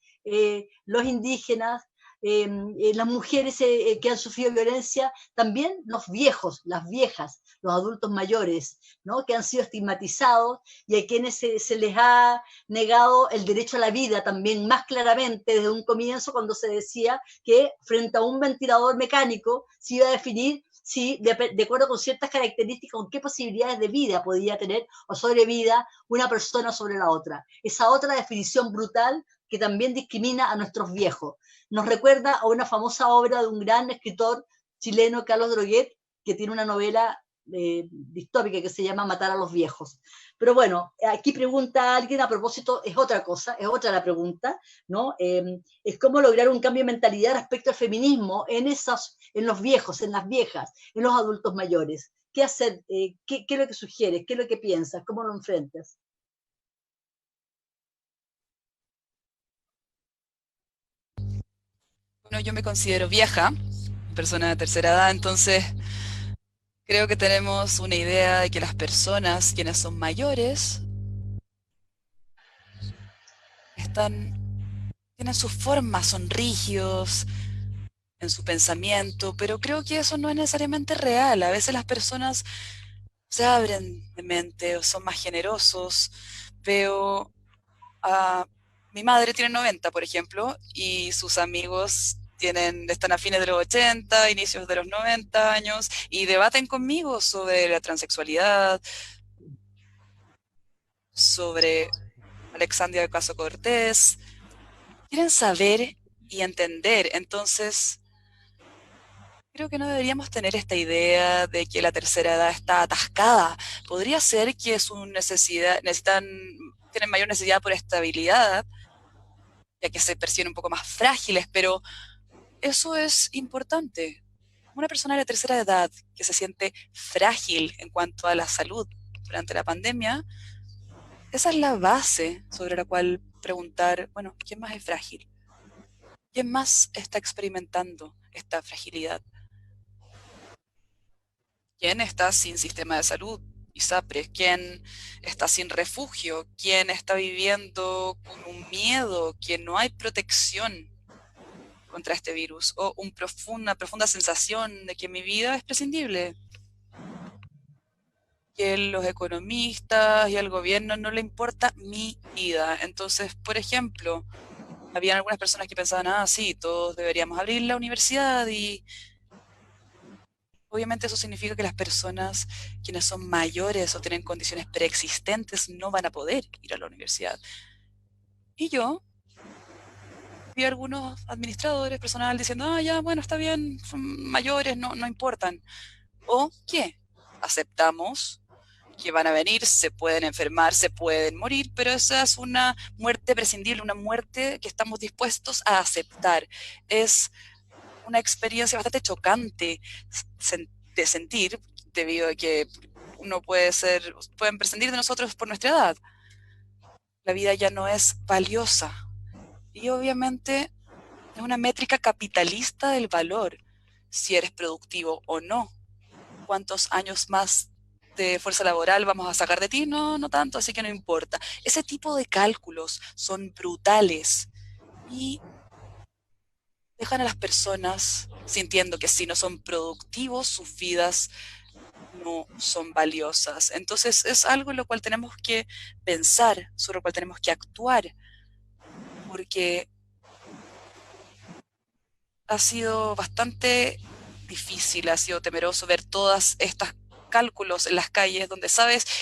los indígenas, las mujeres que han sufrido violencia, también los viejos, las viejas, los adultos mayores, ¿no? Que han sido estigmatizados y a quienes se les ha negado el derecho a la vida también más claramente desde un comienzo, cuando se decía que frente a un ventilador mecánico se iba a definir si, de acuerdo con ciertas características, con qué posibilidades de vida podía tener o sobrevida una persona sobre la otra. Esa otra definición brutal que también discrimina a nuestros viejos. Nos recuerda a una famosa obra de un gran escritor chileno, Carlos Droguet, que tiene una novela distópica que se llama Matar a los viejos. Pero bueno, aquí pregunta alguien a propósito, es otra cosa, es otra la pregunta, ¿no? Es cómo lograr un cambio de mentalidad respecto al feminismo en los viejos, en las viejas, en los adultos mayores. ¿Qué hacer? ¿Qué es lo que sugieres? ¿Qué es lo que piensas? ¿Cómo lo enfrentas? Bueno, yo me considero vieja, persona de tercera edad, entonces creo que tenemos una idea de que las personas, quienes son mayores, tienen sus formas, son rígidos en su pensamiento, pero creo que eso no es necesariamente real. A veces las personas se abren de mente o son más generosos. Veo a mi madre tiene 90, por ejemplo, y sus amigos están a fines de los 80, inicios de los 90 años, y debaten conmigo sobre la transexualidad, sobre Alexandria Ocasio-Cortez. Quieren saber y entender. Entonces, creo que no deberíamos tener esta idea de que la tercera edad está atascada. Podría ser que tienen mayor necesidad por estabilidad, ya que se perciben un poco más frágiles, pero eso es importante. Una persona de la tercera edad que se siente frágil en cuanto a la salud durante la pandemia, esa es la base sobre la cual preguntar, bueno, ¿quién más es frágil? ¿Quién más está experimentando esta fragilidad? ¿Quién está sin sistema de salud? ISAPRE, ¿quién está sin refugio? ¿Quién está viviendo con un miedo? ¿Quién no hay protección contra este virus? ¿O una profunda sensación de que mi vida es prescindible? Que los economistas y al gobierno no le importa mi vida. Entonces, por ejemplo, habían algunas personas que pensaban, sí, todos deberíamos abrir la universidad y obviamente eso significa que las personas quienes son mayores o tienen condiciones preexistentes no van a poder ir a la universidad. Y yo vi a algunos administradores, personal, diciendo, ya, bueno, está bien, son mayores, no importan. ¿O qué? Aceptamos que van a venir, se pueden enfermar, se pueden morir, pero esa es una muerte prescindible, una muerte que estamos dispuestos a aceptar. Es una experiencia bastante chocante de sentir, debido a que pueden prescindir de nosotros por nuestra edad. La vida ya no es valiosa. Y obviamente es una métrica capitalista del valor, si eres productivo o no. ¿Cuántos años más de fuerza laboral vamos a sacar de ti? No, no tanto, así que no importa. Ese tipo de cálculos son brutales y dejan a las personas sintiendo que si no son productivos, sus vidas no son valiosas. Entonces es algo en lo cual tenemos que pensar, sobre lo cual tenemos que actuar, porque ha sido bastante difícil, ha sido temeroso ver todas estas cálculos en las calles donde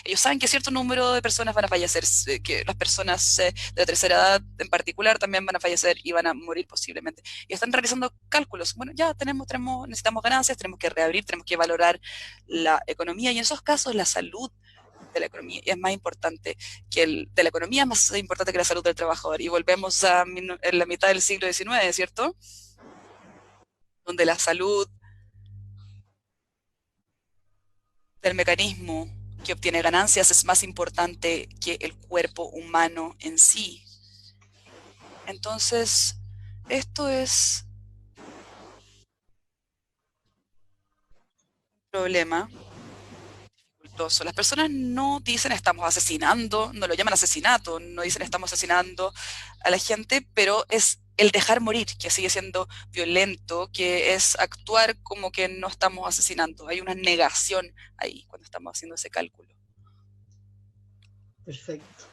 ellos saben que cierto número de personas van a fallecer, que las personas de la tercera edad en particular también van a fallecer y van a morir posiblemente. Y están realizando cálculos. Bueno, ya necesitamos ganancias, tenemos que reabrir, tenemos que valorar la economía y en esos casos la salud de la economía es más importante de la economía es más importante que la salud del trabajador. Y volvemos en la mitad del siglo XIX, ¿cierto? Donde la salud del mecanismo que obtiene ganancias es más importante que el cuerpo humano en sí. Entonces, esto es un problema dificultoso. Las personas no dicen estamos asesinando, no lo llaman asesinato, no dicen estamos asesinando a la gente, pero es el dejar morir, que sigue siendo violento, que es actuar como que no estamos asesinando. Hay una negación ahí cuando estamos haciendo ese cálculo. Perfecto.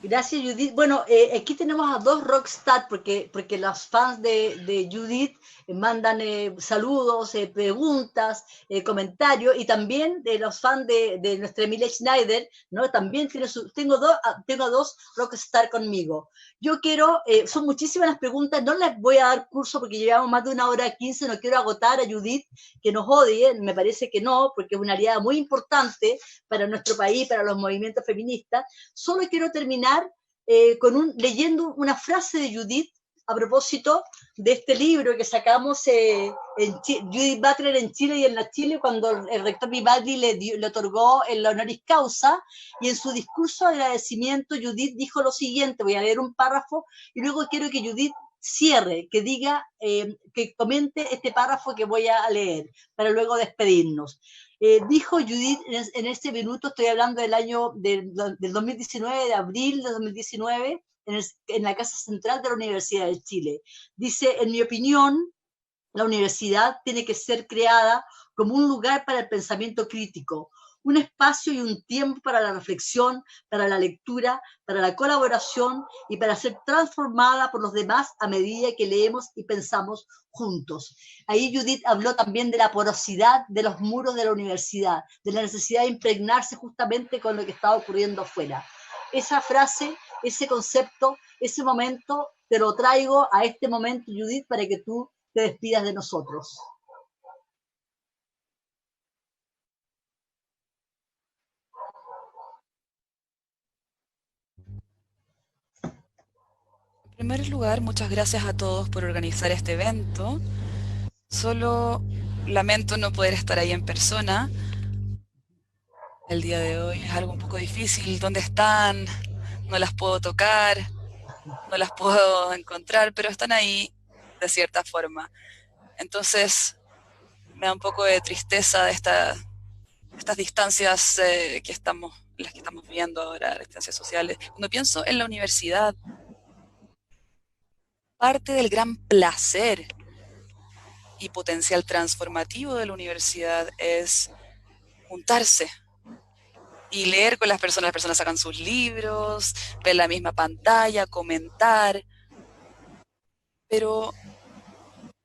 Gracias, Judith. Bueno, aquí tenemos a dos rockstar, porque los fans de Judith mandan saludos, preguntas, comentarios, y también de los fans de nuestra Emilia Schneider, ¿no? También tengo dos rockstar conmigo. Yo quiero, son muchísimas las preguntas, no les voy a dar curso porque llevamos más de 1 hora 15, no quiero agotar a Judith, que nos odie, me parece que no, porque es una aliada muy importante para nuestro país, para los movimientos feministas. Solo quiero terminar leyendo una frase de Judith a propósito de este libro que sacamos Judith Butler en Chile y en la Chile, cuando el rector Vivaldi le otorgó el honoris causa, y en su discurso de agradecimiento Judith dijo lo siguiente, voy a leer un párrafo y luego quiero que Judith cierre, que diga, que comente este párrafo que voy a leer, para luego despedirnos. Dijo Judith en este minuto, estoy hablando del año del 2019, de abril de 2019, en la Casa Central de la Universidad de Chile. Dice, en mi opinión, la universidad tiene que ser creada como un lugar para el pensamiento crítico, un espacio y un tiempo para la reflexión, para la lectura, para la colaboración y para ser transformada por los demás a medida que leemos y pensamos juntos. Ahí Judith habló también de la porosidad de los muros de la universidad, de la necesidad de impregnarse justamente con lo que estaba ocurriendo afuera. Esa frase, ese concepto, ese momento, te lo traigo a este momento, Judith, para que tú te despidas de nosotros. En primer lugar, muchas gracias a todos por organizar este evento. Solo lamento no poder estar ahí en persona. El día de hoy es algo un poco difícil. ¿Dónde están? No las puedo tocar, no las puedo encontrar, pero están ahí de cierta forma. Entonces, me da un poco de tristeza de estas distancias en las que estamos viendo ahora, las distancias sociales. Cuando pienso en la universidad, parte del gran placer y potencial transformativo de la universidad es juntarse y leer con las personas sacan sus libros, ver la misma pantalla, comentar, pero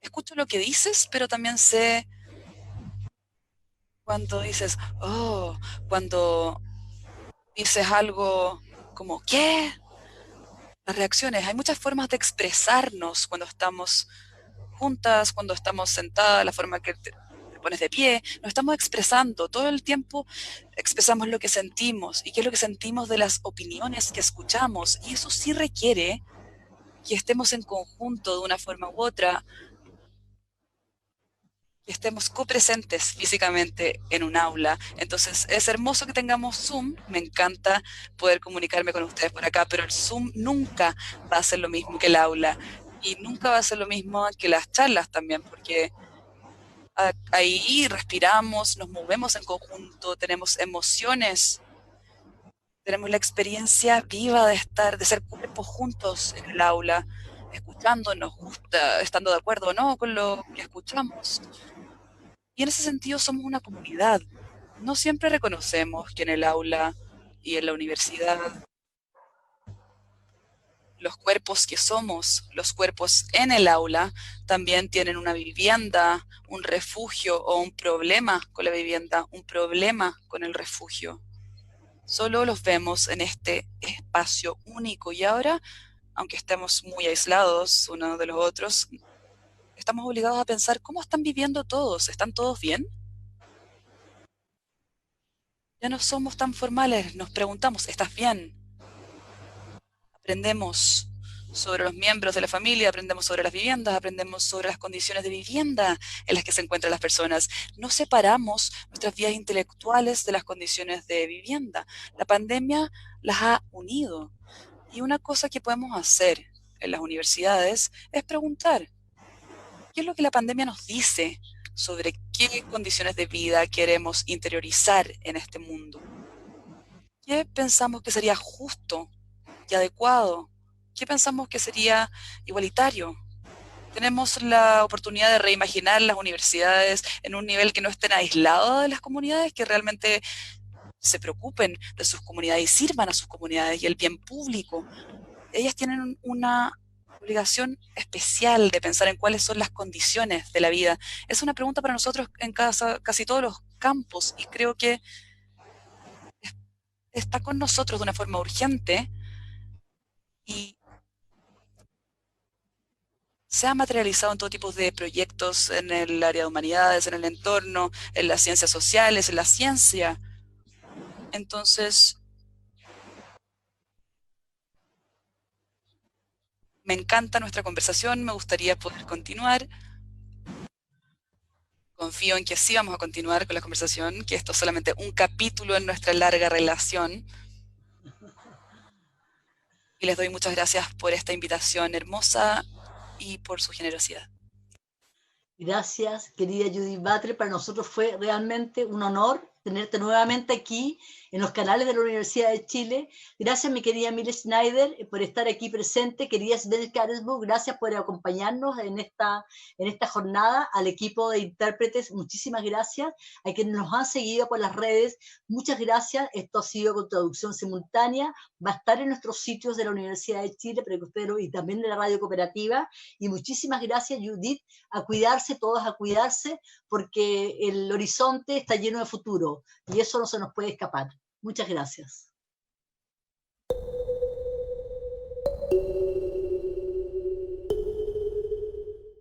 escucho lo que dices, pero también sé cuando dices, oh, cuando dices algo como, ¿qué? Las reacciones, hay muchas formas de expresarnos cuando estamos juntas, cuando estamos sentadas, la forma que te pones de pie, nos estamos expresando, todo el tiempo expresamos lo que sentimos y qué es lo que sentimos de las opiniones que escuchamos, y eso sí requiere que estemos en conjunto de una forma u otra, que estemos copresentes físicamente en un aula. Entonces es hermoso que tengamos Zoom, me encanta poder comunicarme con ustedes por acá, pero el Zoom nunca va a ser lo mismo que el aula y nunca va a ser lo mismo que las charlas también, porque ahí respiramos, nos movemos en conjunto, tenemos emociones, tenemos la experiencia viva de estar, de ser cuerpos juntos en el aula, escuchándonos, estando de acuerdo o no con lo que escuchamos. Y en ese sentido somos una comunidad. No siempre reconocemos que en el aula y en la universidad los cuerpos que somos, los cuerpos en el aula, también tienen una vivienda, un refugio o un problema con la vivienda, un problema con el refugio. Solo los vemos en este espacio único y ahora, aunque estemos muy aislados unos de los otros, estamos obligados a pensar cómo están viviendo todos, ¿están todos bien? Ya no somos tan formales, nos preguntamos, ¿estás bien? Aprendemos sobre los miembros de la familia, aprendemos sobre las viviendas, aprendemos sobre las condiciones de vivienda en las que se encuentran las personas. No separamos nuestras vidas intelectuales de las condiciones de vivienda. La pandemia las ha unido. Y una cosa que podemos hacer en las universidades es preguntar, ¿qué es lo que la pandemia nos dice sobre qué condiciones de vida queremos interiorizar en este mundo? ¿Qué pensamos que sería justo y adecuado? ¿Qué pensamos que sería igualitario? Tenemos la oportunidad de reimaginar las universidades en un nivel que no estén aislados de las comunidades, que realmente se preocupen de sus comunidades y sirvan a sus comunidades y el bien público. Ellas tienen una obligación especial de pensar en cuáles son las condiciones de la vida. Es una pregunta para nosotros en casi todos los campos y creo que está con nosotros de una forma urgente y se ha materializado en todo tipo de proyectos en el área de humanidades, en el entorno, en las ciencias sociales, en la ciencia. Entonces, me encanta nuestra conversación, me gustaría poder continuar. Confío en que sí vamos a continuar con la conversación, que esto es solamente un capítulo en nuestra larga relación. Y les doy muchas gracias por esta invitación hermosa y por su generosidad. Gracias, querida Judith Batre. Para nosotros fue realmente un honor tenerte nuevamente aquí en los canales de la Universidad de Chile. Gracias, mi querida Mile Schneider, por estar aquí presente. Querida Svenska Aresburg, gracias por acompañarnos en esta jornada. Al equipo de intérpretes, muchísimas gracias. A quienes nos han seguido por las redes, muchas gracias. Esto ha sido con traducción simultánea. Va a estar en nuestros sitios de la Universidad de Chile para que ustedes y también de la Radio Cooperativa. Y muchísimas gracias, Judith, a cuidarse, todos a cuidarse, porque el horizonte está lleno de futuro y eso no se nos puede escapar. Muchas gracias.